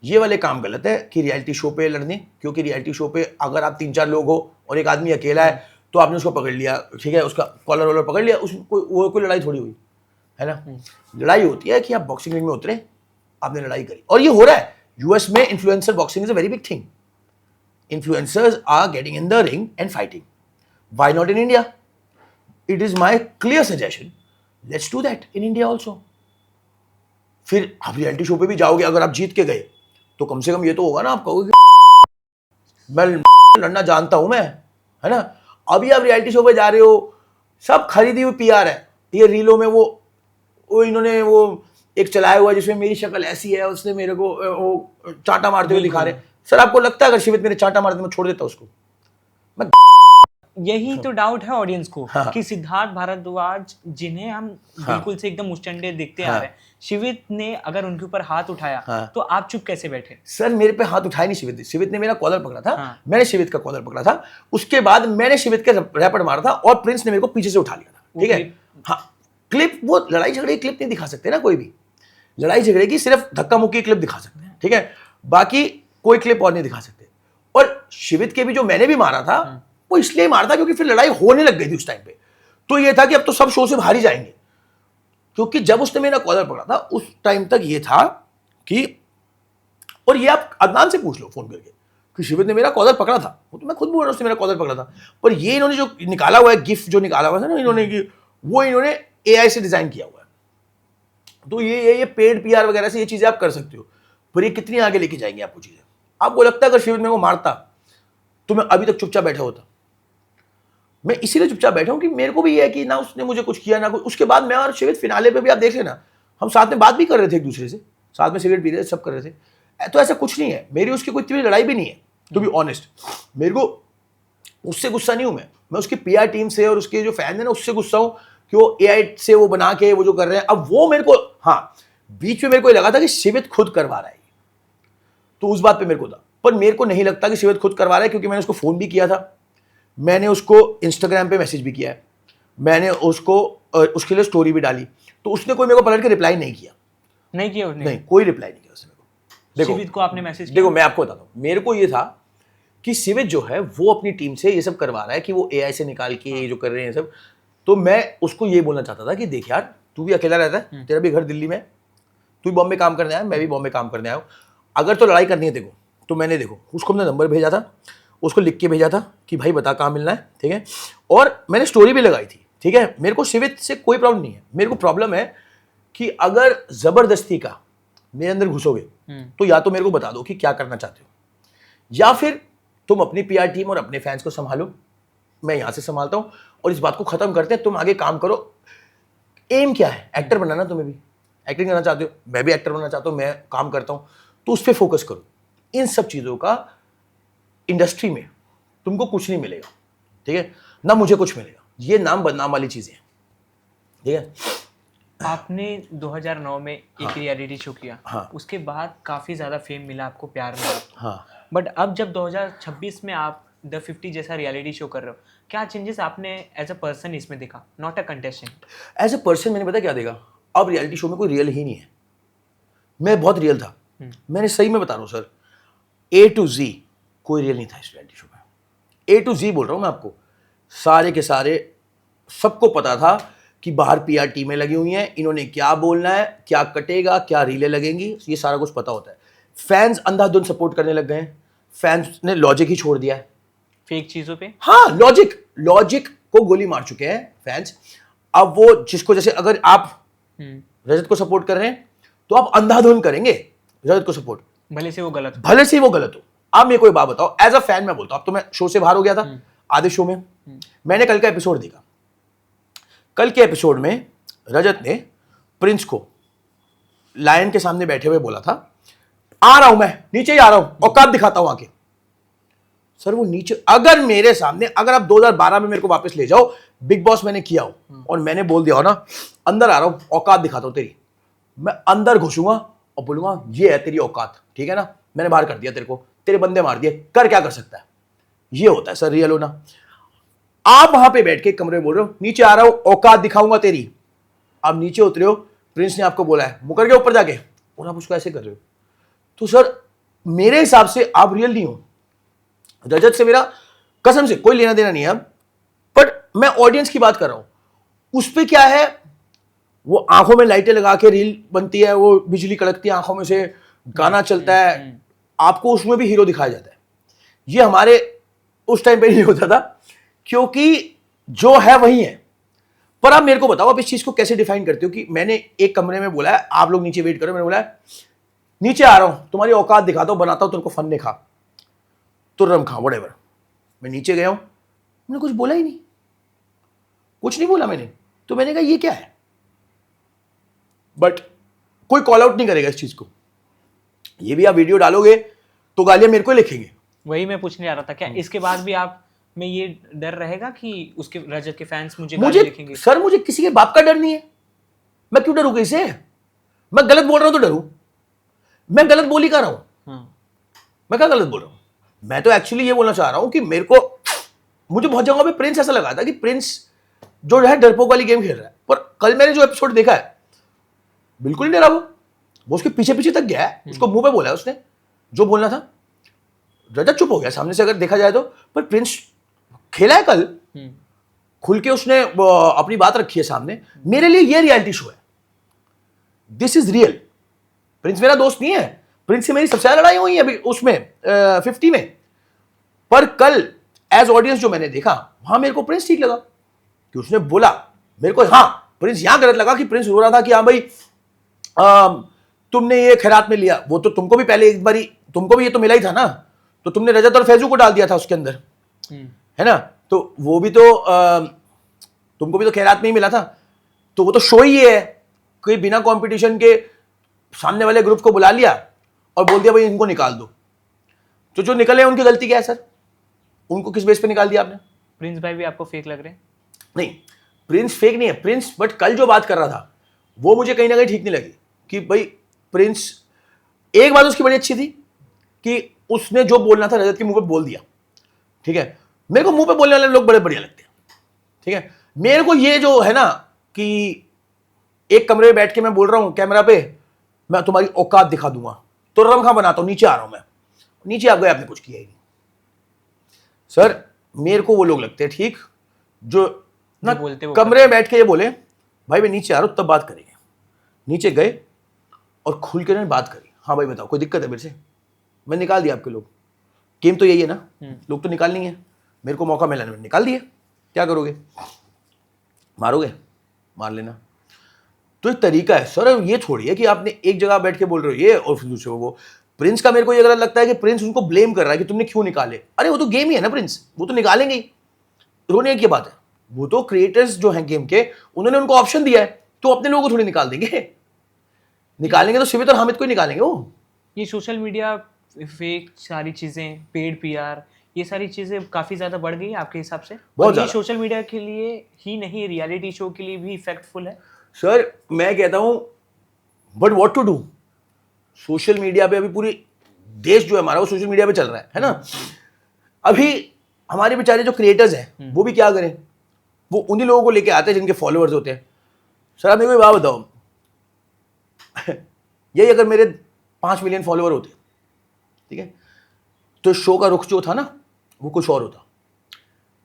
ये वाले काम गलत है कि रियलिटी शो पे लड़ने, क्योंकि रियलिटी शो पे अगर आप 3-4 लोग हो और एक आदमी अकेला है तो आपने उसको पकड़ लिया, ठीक है, उसका कॉलर वॉलर पकड़ लिया, वो कोई लड़ाई थोड़ी हुई है ना। लड़ाई होती है कि आप बॉक्सिंग रिंग में उतरे, आपने लड़ाई करी, और ये हो रहा है यूएस में। Influencer boxing is a very big thing, influencers are getting in the ring and fighting, why not in India? It is my clear suggestion, let's do that in India also. फिर आप reality show पे भी जाओगे, अगर आप जीत के गए तो कम से कम ये तो होगा ना, आप कहोगे मैं लड़ना जानता हूं मैं, है ना। अभी आप रियलिटी शो पे जा रहे हो, सब खरीदी हुई पीआर है। ये रीलों में वो इन्होंने वो एक चलाया हुआ जिसमें मेरी शक्ल ऐसी है, उसने मेरे को वो चांटा मारते हुए दिखा रहे। सर आपको लगता है अगर शिवित मेरे चांटा मारते मैं छोड़ देता उसको? मैं यही तो डाउट है ऑडियंस को हाँ। कि सिद्धार्थ भारद्वाज जिन्हें हम बिल्कुल से एकदम मुस्टंडे देखते आ रहे हैं, शिवित ने अगर उनके ऊपर हाथ उठाया तो आप चुप कैसे बैठे? सर मेरे पे हाथ उठाया नहीं शिवित, शिवित ने मेरा कॉलर पकड़ा था, मैंने शिवित का कॉलर पकड़ा था, उसके बाद मैंने शिवित के रैपट मारा था और प्रिंस ने मेरे को पीछे से उठा लिया था, ठीक है। हाँ, क्लिप, वो लड़ाई झगड़े की क्लिप नहीं दिखा सकते ना, कोई भी लड़ाई झगड़े की सिर्फ धक्का मुक्की क्लिप दिखा सकते हैं, ठीक है, बाकी कोई क्लिप और नहीं दिखा सकते। और शिवित के भी जो मैंने भी मारा था वो इसलिए मारा था क्योंकि फिर लड़ाई होने लग गई थी उस टाइम पे, तो ये था कि अब तो सब शो से बाहर ही जाएंगे, क्योंकि जब उसने मेरा कॉलर पकड़ा था उस टाइम तक ये था कि, और ये आप अदनान से पूछ लो फोन करके कि शिवित ने मेरा कॉलर पकड़ा था, वो तो मैं खुद बोल रहा हूँ उसने मेरा कॉलर पकड़ा था, पर ये इन्होंने जो निकाला हुआ है गिफ्ट, जो निकाला हुआ था ना इन्होंने, कि वो इन्होंने एआई से डिजाइन किया हुआ है। तो ये पेड पीआर वगैरह से ये चीजें आप कर सकते हो, पर ये कितनी आगे लेके जाएंगे आपको चीजें। आपको लगता है अगर शिवित मेरे को मारता तो मैं अभी तक चुपचाप बैठा होता? मैं इसीलिए चुपचाप बैठा हूं कि मेरे को भी ये है कि ना उसने मुझे कुछ किया ना कुछ। उसके बाद मैं और शिवित फिनाले पे भी आप देख लेना, हम साथ में बात भी कर रहे थे एक दूसरे से, साथ में सिगरेट पी रहे थे, सब कर रहे थे। तो ऐसा कुछ नहीं है, मेरी उसकी कोई इतनी लड़ाई भी नहीं है, टू बी ऑनेस्ट। मेरे को उससे गुस्सा नहीं हूं, मैं उसकी पीआर टीम से और उसके जो फैन है ना उससे गुस्सा हूं कि वो एआई से वो बना के वो जो कर रहे हैं। अब वो मेरे को, हाँ बीच में मेरे को लगा था कि शिवित खुद करवा रहा है, तो उस बात पे मेरे को था, पर मेरे को नहीं लगता कि शिवित खुद करवा रहा है, क्योंकि मैंने उसको फोन भी किया था, मैंने उसको इंस्टाग्राम पे मैसेज भी किया है, मैंने उसको उसके लिए स्टोरी भी डाली, तो उसने कोई मेरे को पलट के रिप्लाई नहीं किया। उसने नहीं, कोई रिप्लाई नहीं किया उसने मेरे को। देखो शिवित को आपने मैसेज देखो मैं आपको बताता हूँ, मेरे को ये था कि शिवित जो है वो अपनी टीम से ये सब करवा रहा है कि वो एआई से निकाल के ये जो कर रहे हैं सब, तो मैं उसको ये बोलना चाहता था कि देख यार तू भी अकेला रहता है, तेरा भी घर दिल्ली में, तू भी बॉम्बे काम करने आया, मैं भी बॉम्बे काम करने आया हूँ, अगर तो लड़ाई करनी है देखो, तो मैंने देखो उसको अपना नंबर भेजा था, उसको लिख के भेजा था कि भाई बता कहाँ मिलना है, ठीक है, और मैंने स्टोरी भी लगाई थी, ठीक है। मेरे को शिवित से कोई प्रॉब्लम नहीं है, मेरे को प्रॉब्लम है कि अगर जबरदस्ती का मेरे अंदर घुसोगे तो या तो मेरे को बता दो कि क्या करना चाहते हो, या फिर तुम अपनी पीआर टीम और अपने फैंस को संभालो, मैं यहां से संभालता हूं, और इस बात को खत्म करते हैं, तुम आगे काम करो। एम क्या है? एक्टर बनाना, तुम्हें भी एक्टिंग करना चाहते हो, मैं भी एक्टर बनना चाहता हूं, मैं काम करता हूं, तो उस पर फोकस करो। इन सब चीजों का इंडस्ट्री में तुमको कुछ नहीं मिलेगा, ठीक है, ना मुझे कुछ मिलेगा, ये नाम बदनाम वाली चीजें हैं, ठीक है। आपने 2009 में एक रियलिटी शो किया, उसके बाद काफी ज्यादा फेम मिला आपको, प्यार मिला, बट अब जब 2026 में आप द 50 जैसा रियलिटी शो कर रहे हो, क्या चेंजेस आपने एज अ पर्सन इसमें देखा, not a contestant? As a person मैंने पता क्या देखा, अब रियलिटी शो में कोई रियल ही नहीं है। मैं बहुत रियल था, मैंने सही में बता रहा हूँ सर, A to Z कोई रियल नहीं था इस रियलिटी शो में। A to Z बोल रहा हूँ मैं आपको, सारे के सारे सबको पता था कि बाहर पीआर टीमें लगी हुई हैं, इन्होंने क्या बोलना है, क्या कटेगा, क्या रीलें लगेंगी, ये सारा कुछ पता होता है। फैंस अंधाधुंध सपोर्ट करने लग गए हैं, फैंस ने लॉजिक ही छोड़ दिया है फेक चीजों पे। हाँ, लॉजिक को गोली मार चुके हैं फैंस। अब वो जिसको, जैसे अगर आप रजत को सपोर्ट कर रहे हैं तो आप अंधाधुंध करेंगे रजत को सपोर्ट, भले से वो गलत हो। आप मेरे को एक बात बताओ, एज अ फैन मैं बोलता हूं, अब तो मैं शो से बाहर हो गया था, आधे शो में मैंने कल का एपिसोड देखा, कल के एपिसोड में रजत ने प्रिंस को लायन के सामने बैठे हुए बोला था, आ रहा हूं मैं, नीचे ही आ रहा हूं, औकात दिखाता हूं आके। सर वो नीचे, अगर मेरे सामने, अगर आप 2012 में मेरे को वापस ले जाओ, बिग बॉस मैंने किया हो और मैंने बोल दिया हो ना, अंदर आ रहा हूं, औकात दिखाता हूं तेरी, मैं अंदर घुसूंगा और बोलूंगा ये है तेरी औकात, ठीक है ना, मैंने बाहर कर दिया तेरे को, तेरे बंदे मार दिए, कर क्या कर सकता है। ये होता है सर रियल होना। आप वहां पे बैठ के कमरे में बोल रहे हो नीचे आ रहा हूं, औकात दिखाऊंगा तेरी, आप नीचे उतरे हो, प्रिंस ने आपको बोला है मुकर के ऊपर जाके, और आप उसको ऐसे कर रहे हो, तो सर मेरे हिसाब से आप रियल नहीं हो। रजत से मेरा कसम से कोई लेना देना नहीं है अब, बट मैं ऑडियंस की बात कर रहा हूं। उस पे क्या है, वो आंखों में लाइटें लगा के रील बनती है, वो बिजली कड़कती है आंखों में से, गाना चलता है, आपको उसमें भी हीरो दिखाया जाता है। ये हमारे उस टाइम पे नहीं होता था, क्योंकि जो है वही है। पर आप मेरे को बताओ, आप इस चीज को कैसे डिफाइन करते हो कि मैंने एक कमरे में बोला है आप लोग नीचे वेट करो, मैंने बोला है नीचे आ रहा हूं, तुम्हारी औकात दिखाता हूं, बनाता हूं तुमको फन्ने खा, तुर्रम खा, व्हाटएवर। मैं नीचे गया हूं, मैंने कुछ बोला ही नहीं, कुछ नहीं बोला मैंने, तो मैंने कहा ये क्या है, बट कोई कॉल आउट नहीं करेगा इस चीज को। ये भी आप वीडियो डालोगे तो गालियां मेरे को ही लिखेंगे। वही मैं पूछने जा रहा था, क्या इसके बाद भी आप में ये डर रहेगा कि उसके रजत के फैंस मुझे गाली लिखेंगे? सर मुझे किसी के बाप का डर नहीं है, मैं क्यों डरूं किसी से, मैं गलत बोल रहा हूं तो डरूं, मैं गलत बोल ही कर रहा हूं, मैं क्या गलत बोल रहा हूं। मैं तो एक्चुअली ये बोलना चाह रहा हूं कि मेरे को, मुझे बहुत जगहों पे प्रिंस ऐसा लगा था कि प्रिंस जो है डरपोक वाली गेम खेल रहा है, पर कल मैंने जो एपिसोड देखा है बिल्कुल नहीं डरा वो उसके पीछे पीछे तक गया है, उसको मुंह पे बोला है उसने जो बोलना था। रजत चुप हो गया सामने से अगर देखा जाए तो, पर प्रिंस खेला है कल, खुल के उसने अपनी बात रखी है सामने। मेरे लिए ये रियलिटी शो है, दिस इज रियल। प्रिंस मेरा दोस्त नहीं है, प्रिंस से मेरी सबसे ज्यादा लड़ाई हुई है अभी उसमें 50 में, पर कल एज ऑडियंस जो मैंने देखा वहां मेरे को प्रिंस ठीक लगा कि उसने बोला मेरे को। हाँ प्रिंस यहां गलत लगा कि प्रिंस रो रहा था कि हाँ भाई तुमने ये खैरात में लिया, वो तो तुमको भी पहले एक बारी, तुमको भी ये तो मिला ही था ना, तो तुमने रजत और फैजू को डाल दिया था उसके अंदर, है ना, तो वो भी तो तुमको भी तो खैरात में ही मिला था। तो वो तो शो ही है कि बिना कंपटीशन के सामने वाले ग्रुप को बुला लिया और बोल दिया भाई इनको निकाल दो, तो जो निकले उनकी गलती क्या है सर, उनको किस बेस पे निकाल दिया आपने? प्रिंस भाई भी आपको फेक लग रहे हैं? नहीं प्रिंस फेक नहीं है, प्रिंस बट कल जो बात कर रहा था वो मुझे कहीं ना कहीं ठीक नहीं लगी कि भाई प्रिंस, एक बात उसकी बड़ी अच्छी थी कि उसने जो बोलना था रजत के मुंह पे बोल दिया, ठीक है। मेरे को मुंह पे बोलने वाले लोग बड़े बढ़िया लगते हैं, ठीक है। मेरे को ये जो है ना कि एक कमरे में बैठ के मैं बोल रहा हूं कैमरा पे मैं तुम्हारी औकात दिखा दूंगा, तो रमखा बनाता हूं, नीचे आ रहा हूं मैं, नीचे आप गए आपने कुछ किया ही नहीं। सर मेरे को वो लोग लगते हैं ठीक जो ना बोलते कमरे में बैठ के ये बोले भाई मैं नीचे आ रहा हूं तब बात करेंगे। नीचे गए और खुल के उन्होंने बात करी, हाँ भाई बताओ कोई दिक्कत है मेरे से, मैं निकाल दिया आपके लोग, गेम तो यही है ना, लोग तो निकालनी है, मेरे को मौका मिला मैंने निकाल दिया, क्या करोगे, मारोगे, मार लेना। तो एक तरीका है सर, ये छोड़िए कि आपने एक जगह बैठ के बोल रहे हो ये और फिर दूसरे वो। प्रिंस का मेरे को ये गलत लगता है कि प्रिंस उनको ब्लेम कर रहा है कि तुमने क्यों निकाले, अरे वो तो गेम ही है ना प्रिंस, वो तो निकालेंगे ही, रोने की बात है, वो तो क्रिएटर्स जो हैं गेम के उन्होंने उनको ऑप्शन दिया है, तो अपने लोगों को थोड़ी निकाल देंगे, निकालेंगे तो सिवित और हामिद को ही निकालेंगे वो। ये सोशल मीडिया फेक सारी चीजें, पेड पीआर, ये सारी चीजें काफी ज्यादा बढ़ गई है आपके हिसाब से? बहुत ये सोशल मीडिया के लिए ही नहीं, रियलिटी शो के लिए भी इफेक्टफुल है? सर मैं कहता हूं but what to do, social media पे अभी पूरी देश जो है हमारा वो सोशल मीडिया पे चल रहा है ना। अभी हमारे बेचारे जो क्रिएटर्स हैं वो भी क्या करें, वो उन्हीं लोगों को लेके आते हैं जिनके फॉलोअर्स होते हैं। सर आप मेरे को बात बताओ यही अगर मेरे 5 मिलियन फॉलोअर होते, ठीक है, तो शो का रुख जो था ना वो कुछ और होता,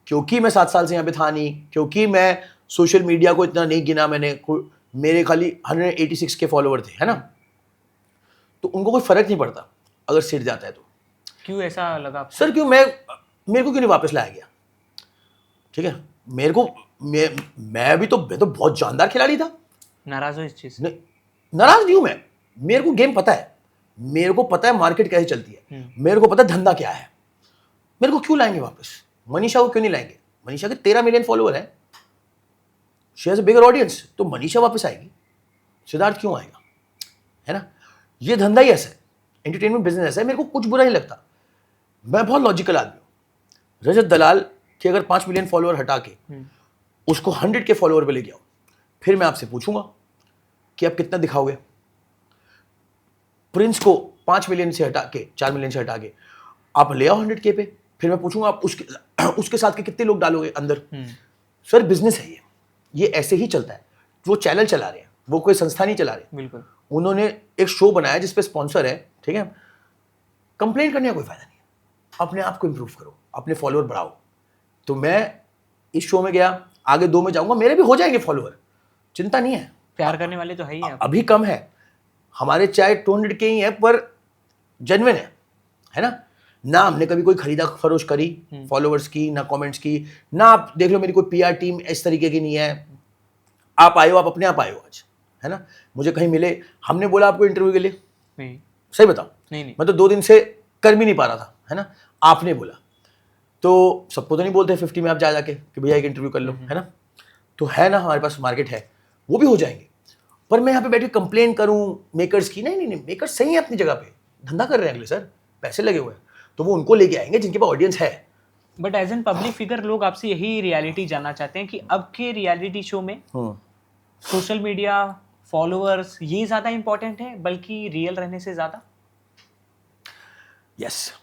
क्योंकि मैं 7 साल से यहाँ पे था नहीं, क्योंकि मैं सोशल मीडिया को इतना नहीं गिना मैंने, मेरे खाली 186 के फॉलोअर थे, है ना, तो उनको कोई फर्क नहीं पड़ता अगर सिट जाता है तो। क्यों ऐसा लगा आपको? सर क्यों, मेरे को क्यों नहीं वापस लाया गया, ठीक है, मेरे को मैं भी तो बहुत जानदार खिलाड़ी था। नाराज हो इस चीज से? नाराज नहीं हूं मैं, मेरे को गेम पता है, मेरे को पता है मार्केट कैसे चलती है, मेरे को पता है धंधा क्या है, मेरे को क्यों लाएंगे वापस, मनीषा को क्यों नहीं लाएंगे, मनीषा के 13 मिलियन फॉलोअर है, she has a bigger audience, तो मनीषा वापस आएगी, सिद्धार्थ क्यों आएगा, है ना। ये धंधा ही ऐसा है, एंटरटेनमेंट बिजनेस ऐसा है, मेरे को कुछ बुरा नहीं लगता, मैं बहुत लॉजिकल आदमी हूँ। रजत दलाल के अगर 5 मिलियन फॉलोअर हटा के उसको 100 के फॉलोअर पे ले गया, फिर मैं आपसे पूछूंगा कि आप कितना दिखाओगे। प्रिंस को 5 मिलियन से हटा के 4 मिलियन से हटा के आप ले आओ 100 के पे, फिर मैं पूछूंगा आप उसके साथ के कितने लोग डालोगे अंदर। सर बिजनेस है ये ऐसे ही चलता है। वो चैनल चला रहे हैं, वो कोई संस्था नहीं चला रहे। बिल्कुल, उन्होंने एक शो बनाया जिसपे स्पॉन्सर है, ठीक है। कंप्लेन करने का कोई फायदा नहीं है, अपने आप को इंप्रूव करो, अपने फॉलोअर बढ़ाओ। तो मैं इस शो में गया, आगे 2 में जाऊंगा, मेरे भी हो जाएंगे फॉलोअर, चिंता नहीं है। प्यार करने वाले तो है ही। अभी कम है, हमारे चाहे 200 के ही है, पर जेन्युइन है ना हमने कभी कोई खरीदा फरोश करी फॉलोअर्स की, ना कमेंट्स की, ना आप देख लो मेरी कोई पीआर टीम इस तरीके की नहीं है। आप आए हो, आप अपने आप आए हो आज, है ना। मुझे कहीं मिले, हमने बोला आपको इंटरव्यू के लिए, नहीं, सही बताओ, नहीं, मैं तो 2 दिन से कर भी नहीं पा रहा था, है ना। आपने बोला, तो सबको तो नहीं बोलते 50 में आप जा जाके कि भैया एक इंटरव्यू कर लो, है ना। तो है ना, हमारे पास मार्केट है, वो भी हो जाएंगे। पर मैं यहाँ पे बैठ के कंप्लेन करूँ मेकर्स की, नहीं, मेकर्स सही है अपनी जगह पे, धंधा कर रहे हैं अगले, सर पैसे लगे हुए हैं, तो वो उनको लेके आएंगे जिनके पास ऑडियंस है। But as an public figure लोग आपसे यही रियलिटी जानना चाहते हैं कि अब के रियलिटी शो में सोशल मीडिया, फॉलोअर्स ये ज्यादा इंपॉर्टेंट है बल्कि रियल रहने से ज्यादा। यस,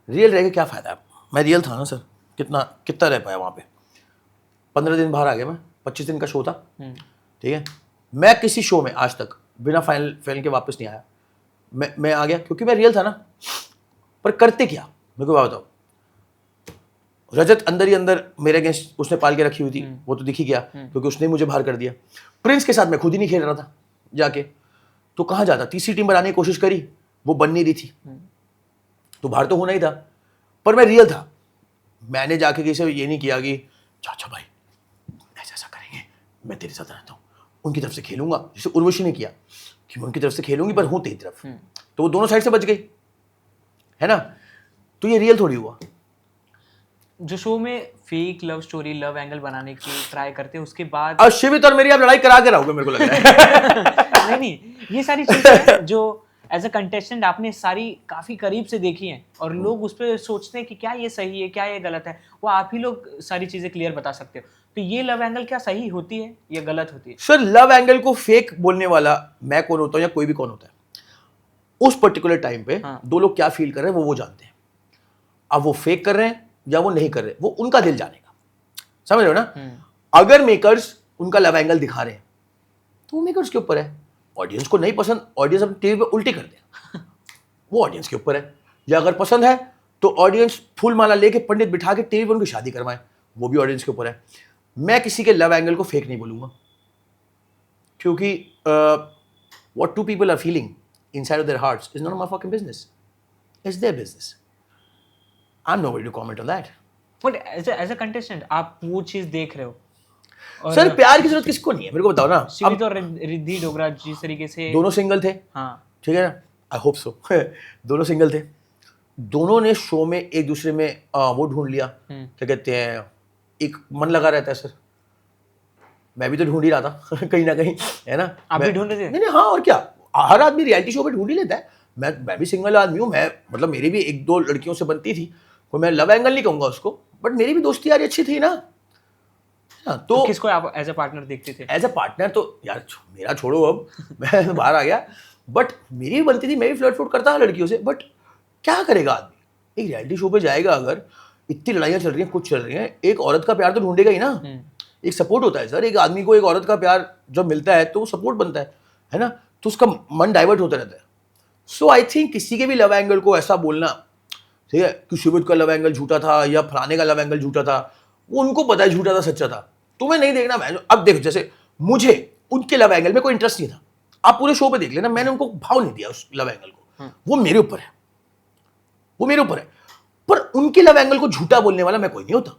रियल रह के क्या फायदा है। मैं रियल था ना सर, कितना रह पाया वहाँ पे। 15 दिन बाहर आ गया मैं, 25 दिन का शो था, ठीक है। मैं किसी शो में आज तक बिना फाइनल के वापस नहीं आया। मैं आ गया क्योंकि मैं रियल था ना। पर करते क्या, मेरे को बताओ। रजत अंदर ही अंदर मेरे अगेंस्ट उसने पाल के रखी हुई थी, वो तो दिख ही गया क्योंकि उसने मुझे बाहर कर दिया। प्रिंस के साथ मैं खुद ही नहीं खेल रहा था जाके, तो कहाँ जाता। तीसरी टीम बनाने की कोशिश करी, वो बन नहीं रही थी, तो बाहर तो होना ही था। पर मैं रियल था, मैंने जाके किसी से ये नहीं किया कि चाचा भाई ऐसा करेंगे, मैं तेरे साथ रहता हूँ, उनकी तरफ से खेलूंगा, जैसे उर्वशी ने किया कि मैं उनकी तरफ से खेलूंगी पर हूँ तेरी तरफ, तो वो दोनों साइड से बच गई, है ना। तो ये रियल थोड़ी हुआ। जो शो में fake love story, love angle बनाने की ट्राई करते हैं, उसके बाद अब शिवित और मेरी आप लड़ाई करा के रहोगे, मेरे को लग रहा है। नहीं, ये सारी चीजें जो एज अ कंटेस्टेंट आपने सारी काफी करीब से देखी हैं और लोग उस पर सोचते हैं कि क्या ये सही है, क्या ये गलत है, वो आप ही लोग सारी चीजें क्लियर बता सकते हो। तो ये लव एंगल क्या सही होती है या गलत होती है? सर लव एंगल को फेक बोलने वाला मैं कौन होता हूँ या कोई भी कौन होता है, उस पर्टिकुलर टाइम पे दो लोग क्या फील कर रहे हैं वो जानते हैं। अब वो फेक कर रहे हैं या वो नहीं कर रहे, वो उनका दिल जानेगा, समझ रहे हो ना। अगर मेकर्स उनका लव एंगल दिखा रहे हैं तो वो मेकर्स के ऊपर है। ऑडियंस को नहीं पसंद, ऑडियंस अपनी टीवी पे उल्टी कर दे, वो ऑडियंस के ऊपर है। या अगर पसंद है तो ऑडियंस फूल माला लेके पंडित बिठा के टीवी पे उनकी शादी करवाए, वो भी ऑडियंस के ऊपर है। मैं किसी के लव एंगल को फेक नहीं बोलूंगा, क्योंकि what two people are feeling inside of their hearts is none of my fucking business. It's their business. I'm nobody to comment on that. But as a contestant आप वो चीज देख रहे हो। और सर प्यार की जरूरत किसको नहीं है, मेरे को बताओ ना। शिवित और रिद्धि डोगरा जिस तरीके से दोनों सिंगल थे, हाँ ठीक है ना, आई होप सो। दोनों सिंगल थे, दोनों ने शो में एक दूसरे में वो ढूंढ लिया, क्या कहते हैं, एक मन लगा रहता है सर। मैं भी तो ढूंढ ही रहा था कहीं ना कहीं, है ना। आप भी ढूंढ रहे थे? नहीं, हाँ, और क्या, हर आदमी रियलिटी शो पे ढूंढ ही लेता है। मैं भी सिंगल आदमी हूँ, मैं मतलब मेरी भी 1-2 लड़कियों से बनती थी, कोई मैं लव एंगल नहीं कहूंगा उसको, बट मेरी भी दोस्ती यारी अच्छी थी ना। तो किसको आप एज अ पार्टनर देखते थे? एज अ पार्टनर तो यार मेरा छोड़ो, अब मैं तो बाहर आ गया, बट मेरी भी बनती थी, मैं भी फ्लर्ट करता था लड़कियों से। बट क्या करेगा आदमी, एक रियलिटी शो पे जाएगा, अगर इतनी लड़ाइयाँ चल रही हैं, कुछ चल रही हैं, एक औरत का प्यार तो ढूंढेगा ही ना। एक सपोर्ट होता है सर, एक आदमी को एक औरत का प्यार जब मिलता है तो वो सपोर्ट बनता है ना, तो उसका मन डाइवर्ट होता रहता है। सो आई थिंक किसी के भी लव एंगल को ऐसा बोलना, ठीक है, कि शिवित का लव एंगल झूठा था या फलाने का लव एंगल झूठा था, वो उनको पता है झूठा था सच्चा था, तुम्हें नहीं देखना। अब देखो, जैसे मुझे उनके लव एंगल में कोई इंटरेस्ट नहीं था, आप पूरे शो पे देख लेना, मैंने उनको भाव नहीं दिया उस लव एंगल को, वो मेरे ऊपर है, वो मेरे ऊपर है। पर उनके लव एंगल को झूठा बोलने वाला मैं कोई नहीं होता,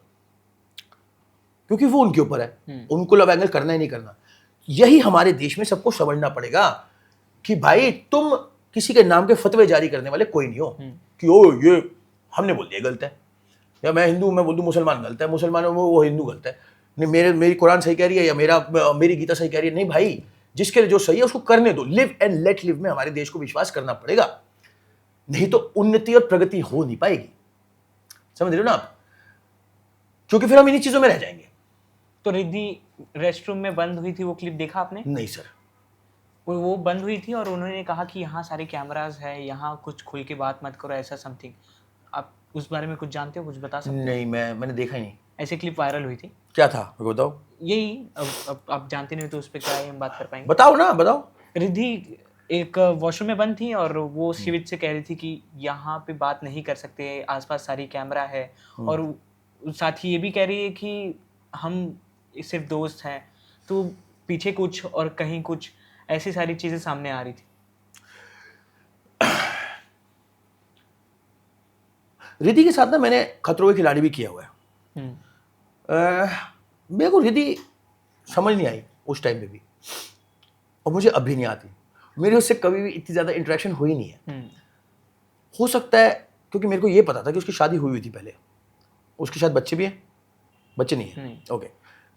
क्योंकि वो उनके ऊपर है, उनको लव एंगल करना ही नहीं करना। यही हमारे देश में सबको समझना पड़ेगा कि भाई तुम किसी के नाम के फतवे जारी करने वाले कोई नहीं हो, कि ओ ये हमने बोल दिया गलत है, या मैं हिंदू मैं बोल दूं मुसलमान गलत है, मुसलमानों में वो हिंदू गलत है। नहीं मेरी कुरान सही कह रही है या मेरी गीता सही कह रही है, नहीं भाई, जिसके लिए जो सही है उसको करने दो। लिव एंड लेट लिव में हमारे देश को विश्वास करना पड़ेगा, नहीं तो उन्नति और प्रगति हो नहीं पाएगी। समझ रहे हो ना आप? क्योंकि फिर हम इन्हीं चीजों में रह जाएंगे। तो रिद्धि रेस्टरूम में बंद हुई थी, वो क्लिप देखा आपने? नहीं सर, वो बंद हुई थी और उन्होंने कहा कि यहाँ सारे कैमरास है, यहाँ कुछ खुल के बात मत करो, ऐसा समथिंग। आप उस बारे में कुछ जानते हो, कुछ बता सकते हो? नहीं मैंने देखा ही नहीं। ऐसे क्लिप वायरल हुई थी। क्या था मेरे को बताओ। यही अब आप जानते नहीं हो तो उस पर क्या ही हम बात कर पाएंगे। बताओ ना, बताओ। रिद्धि एक वॉशरूम में बंद थी और वो शिवित से कह रही थी कि यहाँ पे बात नहीं कर सकते, आसपास सारी कैमरा है, और साथ ही ये भी कह रही है कि हम सिर्फ दोस्त हैं। तो पीछे कुछ और कहीं कुछ, ऐसी सारी चीजें सामने आ रही थी। रिद्धि के साथ ना मैंने खतरों के खिलाड़ी भी किया हुआ है। मेरे को रिद्धि समझ नहीं आई उस टाइम पे भी, और मुझे अब भी नहीं आती। मेरे उससे कभी भी इतनी ज़्यादा इंटरेक्शन हुई नहीं है। हो सकता है क्योंकि मेरे को ये पता था कि उसकी शादी हुई थी पहले, उसके साथ बच्चे भी हैं, बच्चे नहीं हैं, ओके,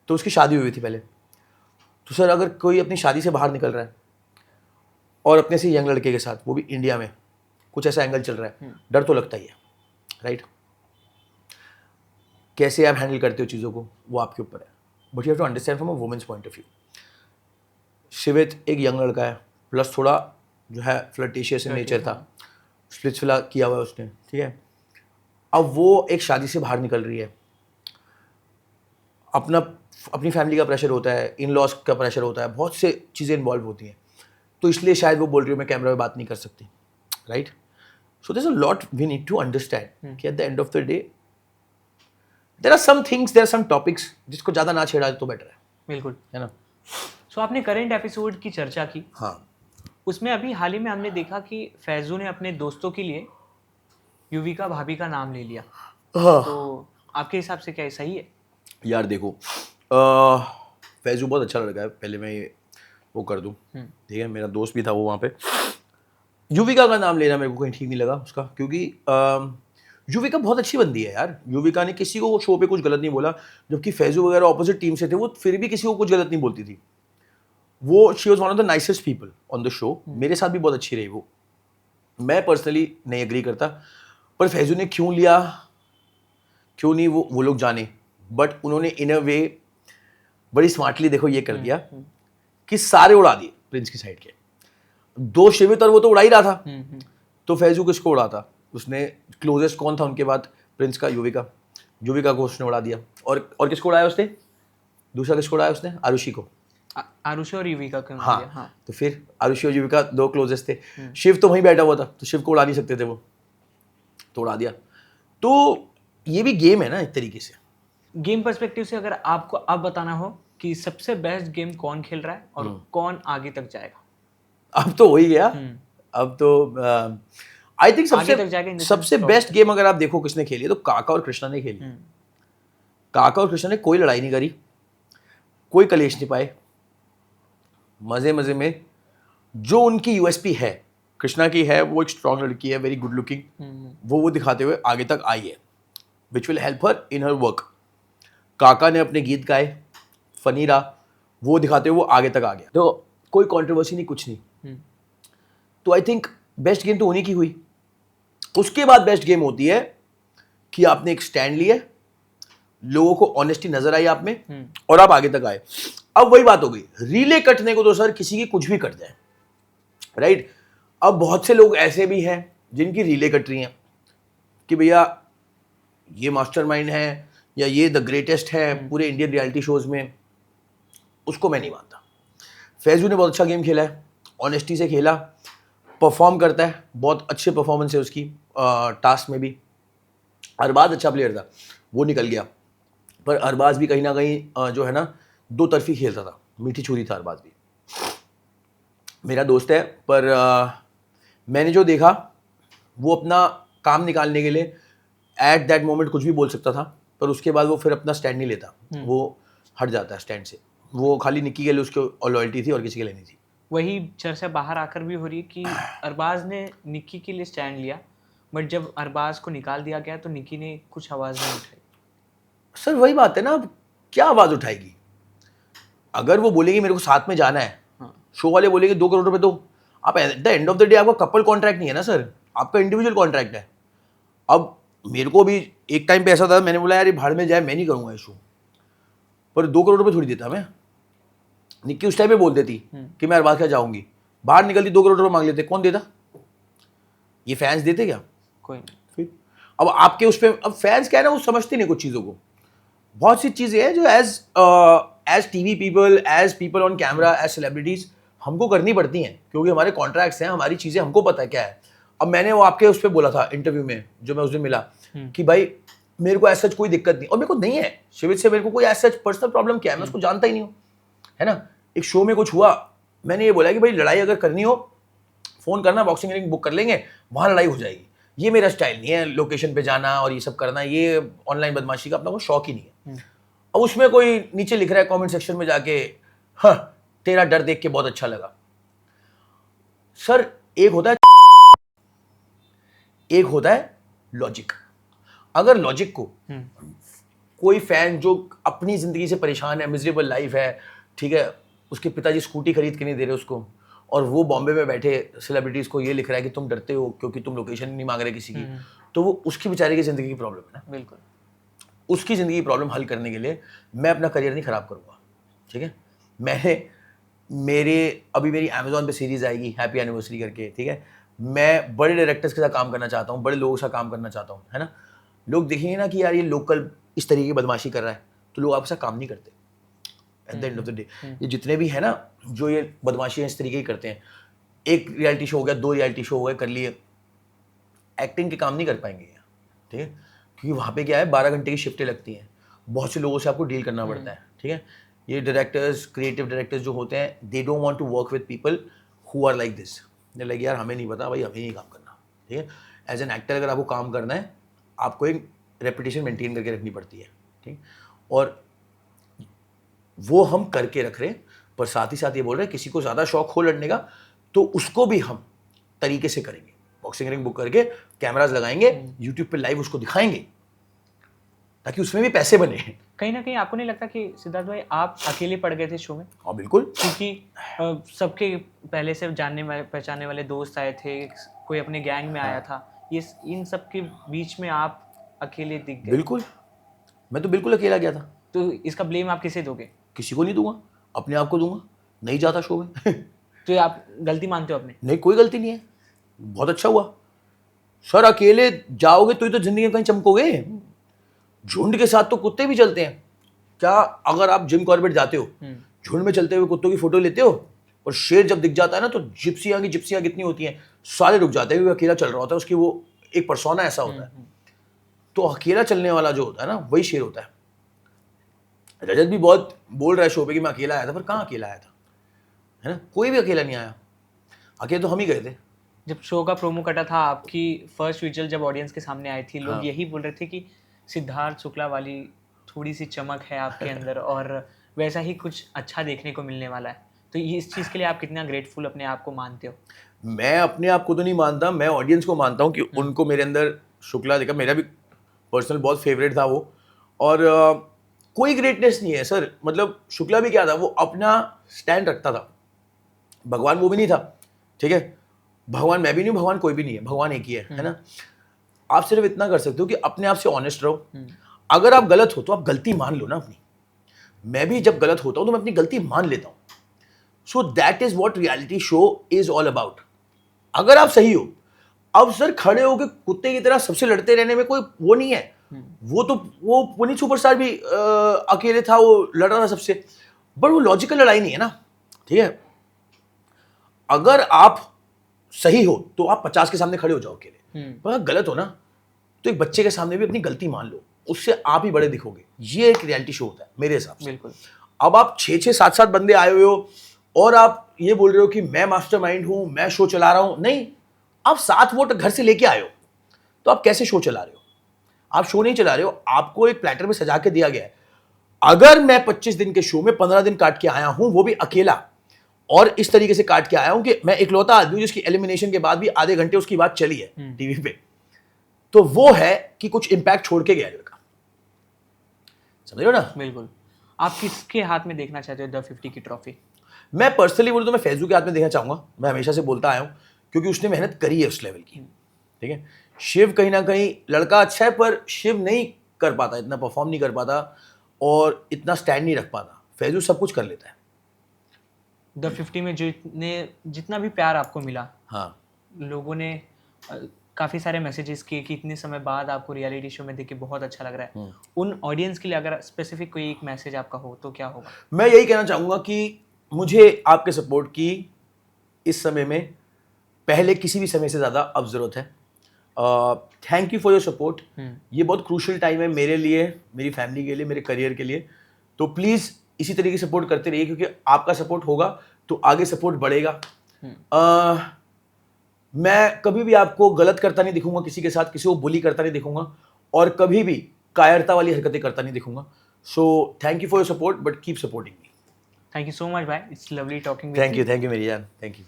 तो उसकी शादी हुई थी पहले। तो सर अगर कोई अपनी शादी से बाहर निकल रहा है और अपने से यंग लड़के के साथ, वो भी इंडिया में, कुछ ऐसा एंगल चल रहा है, डर तो लगता ही है, राइट? कैसे आप हैंडल करते हो चीज़ों को वो आपके ऊपर है, but you have to understand from a women's point of view. शिवित एक यंग लड़का है, प्लस थोड़ा जो है फ्लर्टेशियस नेचर था, स्प्लिट्सविला किया हुआ है उसने, ठीक है। अब वो एक शादी से बाहर निकल रही है, अपनी फैमिली का प्रेशर होता है, इन लॉज का प्रेशर होता है, बहुत से चीज़ें इन्वॉल्व होती हैं, तो इसलिए शायद वो बोल रही है मैं कैमरा में बात नहीं कर सकती, right? So there is a lot we need to understand कि at the end of the day there are some things, there are some topics जिसको ज़्यादा ना छेड़ा तो बेटर है। बिल्कुल, है ना? सो आपने करंट एपिसोड की चर्चा की। हाँ, उसमें अभी हाल ही में हमने देखा कि फैजू ने अपने दोस्तों के लिए युविका भाभी का नाम ले लिया। हाँ। तो आपके हिसाब से क्या ये सही है? यार देखो, फैजू बहुत अच्छा लड़का है, पहले मैं ये वो कर दूं, ठीक है, मेरा दोस्त भी था वो वहाँ पे। युविका का नाम लेना मेरे को कहीं ठीक नहीं लगा उसका, क्योंकि युविका बहुत अच्छी बंदी है यार। युविका ने किसी को शो पे कुछ गलत नहीं बोला, जबकि फैजू वगैरह ऑपोजिट टीम से थे, वो फिर भी किसी को कुछ गलत नहीं बोलती थी। वो she was one of the nicest people on the show. मेरे साथ भी बहुत अच्छी रही वो। मैं पर्सनली नहीं एग्री करता, पर फैजू ने क्यों लिया क्यों नहीं वो लोग जाने, बट उन्होंने इन अ वे बड़ी स्मार्टली देखो ये कर दिया कि सारे उड़ा दिए प्रिंस की साइड के। दो शिवित और वो तो उड़ा ही रहा था, तो फैजू किसको उड़ाता? उसने क्लोजेस्ट कौन था उनके बाद प्रिंस का? युविका को उसने उड़ा दिया। और किसको उड़ाया उसने? दूसरा किसको उड़ाया उसने? आरुषि को। आरुषि और युविका को। हाँ, तो फिर आरुषि और युविका दो क्लोजेस्ट थे। शिव तो वहीं बैठा हुआ था, तो शिव को उड़ा नहीं सकते थे वो, तो उड़ा दिया। तो ये भी गेम है ना एक तरीके से। गेम पर्सपेक्टिव से अगर आपको अब बताना हो कि सबसे बेस्ट गेम कौन खेल रहा है और कौन आगे तक जाएगा? अब तो हो ही गया। अब तो आई थिंक सबसे बेस्ट गेम अगर आप देखो किसने खेली है, तो काका और कृष्णा ने खेली। काका और कृष्णा ने कोई लड़ाई नहीं करी, कोई कलेश नहीं पाए, मजे मजे में। जो उनकी यूएसपी है, कृष्णा की है, वो एक स्ट्रॉन्ग लड़की है, वेरी गुड लुकिंग, वो दिखाते हुए आगे तक आई है, which will help her in her work. काका ने अपने गीत गाए, फनी रहा, वो दिखाते हुए वो आगे तक आ गया, तो कोई कंट्रोवर्सी नहीं, कुछ नहीं। तो आई थिंक बेस्ट गेम तो उन्हीं की हुई। उसके बाद बेस्ट गेम होती है कि आपने एक स्टैंड लिया, लोगों को ऑनेस्टी नजर आई आप में, और आप आगे तक आए। अब वही बात हो गई, रीले कटने को तो सर किसी की कुछ भी कट जाए, राइट? अब बहुत से लोग ऐसे भी हैं जिनकी रीले कट रही हैं कि भैया ये मास्टरमाइंड है या ये द ग्रेटेस्ट है पूरे इंडियन रियलिटी शोज में। उसको मैं नहीं मानता। फैजू ने बहुत अच्छा गेम खेला है, ऑनेस्टी से खेला, परफॉर्म करता है, बहुत अच्छे परफॉर्मेंस है उसकी टास्क में भी। अरबाज अच्छा प्लेयर था, वो निकल गया, पर अरबाज भी कहीं ना कहीं जो है ना दो तरफी खेलता था, मीठी छुरी था अरबाज भी। मेरा दोस्त है, पर मैंने जो देखा वो अपना काम निकालने के लिए एट दैट मोमेंट कुछ भी बोल सकता था, पर उसके बाद वो फिर अपना स्टैंड नहीं लेता, वो हट जाता है स्टैंड से। वो खाली निक्की के लिए उसको लॉयल्टी थी और किसी के लिए नहीं थी। वही चर्चा बाहर आकर भी हो रही है कि अरबाज ने निक्की के लिए स्टैंड लिया, बट जब अरबाज को निकाल दिया गया तो निक्की ने कुछ आवाज़ नहीं उठाई। सर वही बात है ना, क्या आवाज उठाएगी? अगर वो बोलेगी मेरे को साथ में जाना है, शो वाले बोलेंगे 2 करोड़ रुपए दो, आप eight the end of the day आपका कपल कॉन्ट्रैक्ट नहीं है ना सर, आपका इंडिविजुअल कॉन्ट्रैक्ट है। अब मेरे को भी एक टाइम पे ऐसा था, मैंने बोला यार ये भाड़ में जाए, मैं नहीं करूंगा ये शो, पर 2 करोड़ रुपए थोड़ी देता मैं। निक्की उस टाइम पे बोल देती कि मैं हर बात क्या जाऊंगी, बाहर निकलती 2 करोड़ रुपए मांग लेते, कौन देता? ये फैंस देते क्या? कोई नहीं। फिर अब आपके उस पर, अब फैंस क्या है ना, वो समझते नहीं कुछ चीज़ों को। बहुत सी चीज़ें हैं जो as TV people, as people on camera, as celebrities हमको करनी पड़ती हैं, क्योंकि हमारे कॉन्ट्रैक्ट्स हैं, हमारी चीज़ें हमको पता है क्या है। अब मैंने वो आपके उस पर बोला था इंटरव्यू में, जो मैं उस दिन मिला, कि भाई मेरे को ऐसा कोई दिक्कत नहीं, और मेरे को नहीं है शिविर से, मेरे को कोई ऐसा पर्सनल प्रॉब्लम क्या है, मैं उसको जानता ही नहीं हूँ, है ना। एक शो में कुछ हुआ, मैंने ये बोला कि भाई लड़ाई अगर करनी हो फ़ोन करना, बॉक्सिंग रिंग बुक कर लेंगे, वहाँ लड़ाई हो जाएगी। ये मेरा स्टाइल नहीं है, लोकेशन पे जाना और ये सब करना, ये ऑनलाइन बदमाशी का अपना कोई शौक ही नहीं है। अब उसमें कोई नीचे लिख रहा है कमेंट सेक्शन में जाके, हाँ तेरा डर देख के बहुत अच्छा लगा। सर एक होता है लॉजिक। अगर लॉजिक को कोई फैन जो अपनी जिंदगी से परेशान है, मिजरेबल लाइफ है, ठीक है, उसके पिताजी स्कूटी खरीद के नहीं दे रहे उसको, और वो बॉम्बे में बैठे सेलिब्रिटीज को ये लिख रहा है कि तुम डरते हो क्योंकि तुम लोकेशन नहीं मांग रहे किसी की, तो वो उसकी बेचारे की जिंदगी की प्रॉब्लम है ना। बिल्कुल। उसकी ज़िंदगी की प्रॉब्लम हल करने के लिए मैं अपना करियर नहीं ख़राब करूँगा, ठीक है। अभी मेरी अमेज़ॉन पे सीरीज़ आएगी हैप्पी एनिवर्सरी करके, ठीक है। मैं बड़े डायरेक्टर्स के साथ काम करना चाहता हूँ, बड़े लोगों के साथ काम करना चाहता हूँ, है ना। लोग देखेंगे ना कि यार ये लोकल इस तरीके की बदमाशी कर रहा है, तो लोग आपके साथ काम नहीं करते। Eight the end of the day ये जितने भी है ना जो ये बदमाशियाँ इस तरीके की करते हैं, एक रियलिटी शो हो गया, 2 रियलिटी शो हो गए, कर लिए, एक्टिंग के काम नहीं कर पाएंगे, ठीक है। क्योंकि वहाँ पे क्या है, 12 घंटे की शिफ्टें लगती हैं, बहुत से लोगों से आपको डील करना पड़ता है, ठीक है। ये डायरेक्टर्स, क्रिएटिव डायरेक्टर्स जो होते हैं, they don't want to work with people who are like this. They like यार हमें नहीं पता भाई, हमें नहीं काम करना, ठीक है। एज एन एक्टर अगर आपको काम करना है, आपको एक रेपुटेशन मेंटेन करके रखनी पड़ती है, ठीक। और वो हम करके रख रहे हैं, पर साथ ही साथ ये बोल रहे हैं किसी को ज़्यादा शौक हो लड़ने का, तो उसको भी हम तरीके से करेंगे। बॉक्सिंग रिंग बुक करके कैमराज लगाएंगे, यूट्यूब पे लाइव उसको दिखाएंगे, ताकि उसमें भी पैसे बने। कहीं ना कहीं आपको नहीं लगता कि सिद्धार्थ भाई आप अकेले पड़ गए थे शो में? हाँ बिल्कुल, क्योंकि सबके पहले से जानने वाले पहचानने वाले दोस्त आए थे, कोई अपने गैंग में आया था, ये इन सब के बीच में आप अकेले दिख गए। बिल्कुल, मैं तो बिल्कुल अकेला गया था। तो इसका ब्लेम आप किसे दोगे? किसी को नहीं दूंगा, अपने आप को दूंगा, नहीं जाता शो में। तो आप गलती मानते हो अपने? नहीं, कोई गलती नहीं है, बहुत अच्छा हुआ सर। अकेले जाओगे तो ही तो जिंदगी में कहीं चमकोगे, झुंड के साथ तो कुत्ते भी चलते हैं। क्या अगर आप जिम कॉर्बेट जाते हो, झुंड में चलते हुए कुत्तों की फोटो लेते हो, और शेर जब दिख जाता है ना, तो जिप्सियां कितनी होती हैं, सारे रुक जाते हैं, क्योंकि अकेला चल रहा होता है, उसकी वो एक पर्सोना ऐसा होता है। तो अकेला चलने वाला जो होता है ना, वही शेर होता है। रजत भी बहुत बोल रहा है शो पे कि मैं अकेला आया था, पर कहाँ अकेला आया था, है ना। कोई भी अकेला नहीं आया, अकेले तो हम ही गए थे। जब शो का प्रोमो कटा था, आपकी फर्स्ट विजुअल जब ऑडियंस के सामने आई थी, लोग यही बोल रहे थे कि सिद्धार्थ शुक्ला वाली थोड़ी सी चमक है आपके अंदर, और वैसा ही कुछ अच्छा देखने को मिलने वाला है। तो ये इस चीज़ के लिए आप कितना ग्रेटफुल अपने आप को मानते हो? मैं अपने आप को तो नहीं मानता, मैं ऑडियंस को मानता हूँ कि उनको मेरे अंदर शुक्ला देखा। मेरा भी पर्सनल बहुत फेवरेट था वो, और कोई ग्रेटनेस नहीं है सर। मतलब शुक्ला भी क्या था, वो अपना स्टैंड रखता था। भगवान वो भी नहीं था, ठीक है। भगवान मैं भी नहीं हूँ, भगवान कोई भी नहीं है, भगवान एक ही है ना। आप सिर्फ इतना कर सकते हो कि अपने आप से ऑनेस्ट रहो। अगर आप गलत हो तो आप गलती मान लो ना अपनी। मैं भी जब गलत होता हूँ तो मैं अपनी गलती मान लेता हूँ। So that is what reality show is all about. अगर आप सही हो, अब सर खड़े होकर कुत्ते की तरह सबसे लड़ते रहने में कोई वो नहीं है। वो पुनीत सुपरस्टार भी अकेले था, वो लड़ रहा था सबसे, बट वो लॉजिकल लड़ाई नहीं है ना, ठीक है। अगर आप सही हो तो आप 50 के सामने खड़े हो जाओ अकेले, पर गलत हो ना तो एक बच्चे के सामने भी अपनी गलती मान लो, उससे आप ही बड़े दिखोगे। ये एक रियलिटी शो होता है मेरे हिसाब से। बिल्कुल। अब आप 6-6, 7-7 बंदे आए हुए हो और आप ये बोल रहे हो कि मैं मास्टरमाइंड हूं, मैं शो चला रहा हूं। नहीं, आप 7 वोट घर से लेके आए हो, तो आप कैसे शो चला रहे हो? आप शो नहीं चला रहे हो, आपको एक प्लेटर में सजा के दिया गया है। अगर मैं 25 दिन के शो में 15 दिन काट के आया हूं, वो भी अकेला, और इस तरीके से काट के आया हूं कि मैं इकलौता आदमी हूं जिसकी एलिमिनेशन के बाद भी आधे घंटे उसकी बात चली है टीवी पे, तो वो है कि कुछ इंपैक्ट छोड़ के गया लड़का। समझ रहे हो ना? बिल्कुल। आप किसके हाथ में देखना चाहते हो द 50 की ट्रॉफी? मैं पर्सनली बोलूँ तो मैं फैजू के हाथ में देखना चाहूँगा। मैं हमेशा से बोलता आया हूँ क्योंकि उसने मेहनत करी है उस लेवल की, ठीक है। शिव कहीं ना कहीं लड़का अच्छा है पर शिव नहीं कर पाता, इतना परफॉर्म नहीं कर पाता और इतना स्टैंड नहीं रख पाता। फैजू सब कुछ कर लेता है। द 50 में जितना भी प्यार आपको मिला, हाँ, लोगों ने काफ़ी सारे मैसेजेस किए कि इतने समय बाद आपको रियलिटी शो में देख के बहुत अच्छा लग रहा है। उन ऑडियंस के लिए अगर स्पेसिफिक कोई एक मैसेज आपका हो तो क्या होगा? मैं यही कहना चाहूँगा कि मुझे आपके सपोर्ट की इस समय में पहले किसी भी समय से ज़्यादा अब ज़रूरत है। Thank you for your support. ये बहुत क्रूशल टाइम है मेरे लिए, मेरी फैमिली के लिए, मेरे करियर के लिए। तो प्लीज़ इसी तरीके से सपोर्ट करते रहिए क्योंकि आपका सपोर्ट होगा तो आगे सपोर्ट बढ़ेगा। मैं कभी भी आपको गलत करता नहीं दिखूंगा किसी के साथ, किसी को बुली करता नहीं दिखूंगा और कभी भी कायरता वाली हरकतें करता नहीं दिखूंगा। So thank you for your support but keep supporting me. Thank you so much भाई, it's lovely talking with you. Thank you मेरी जान, थैंक यू।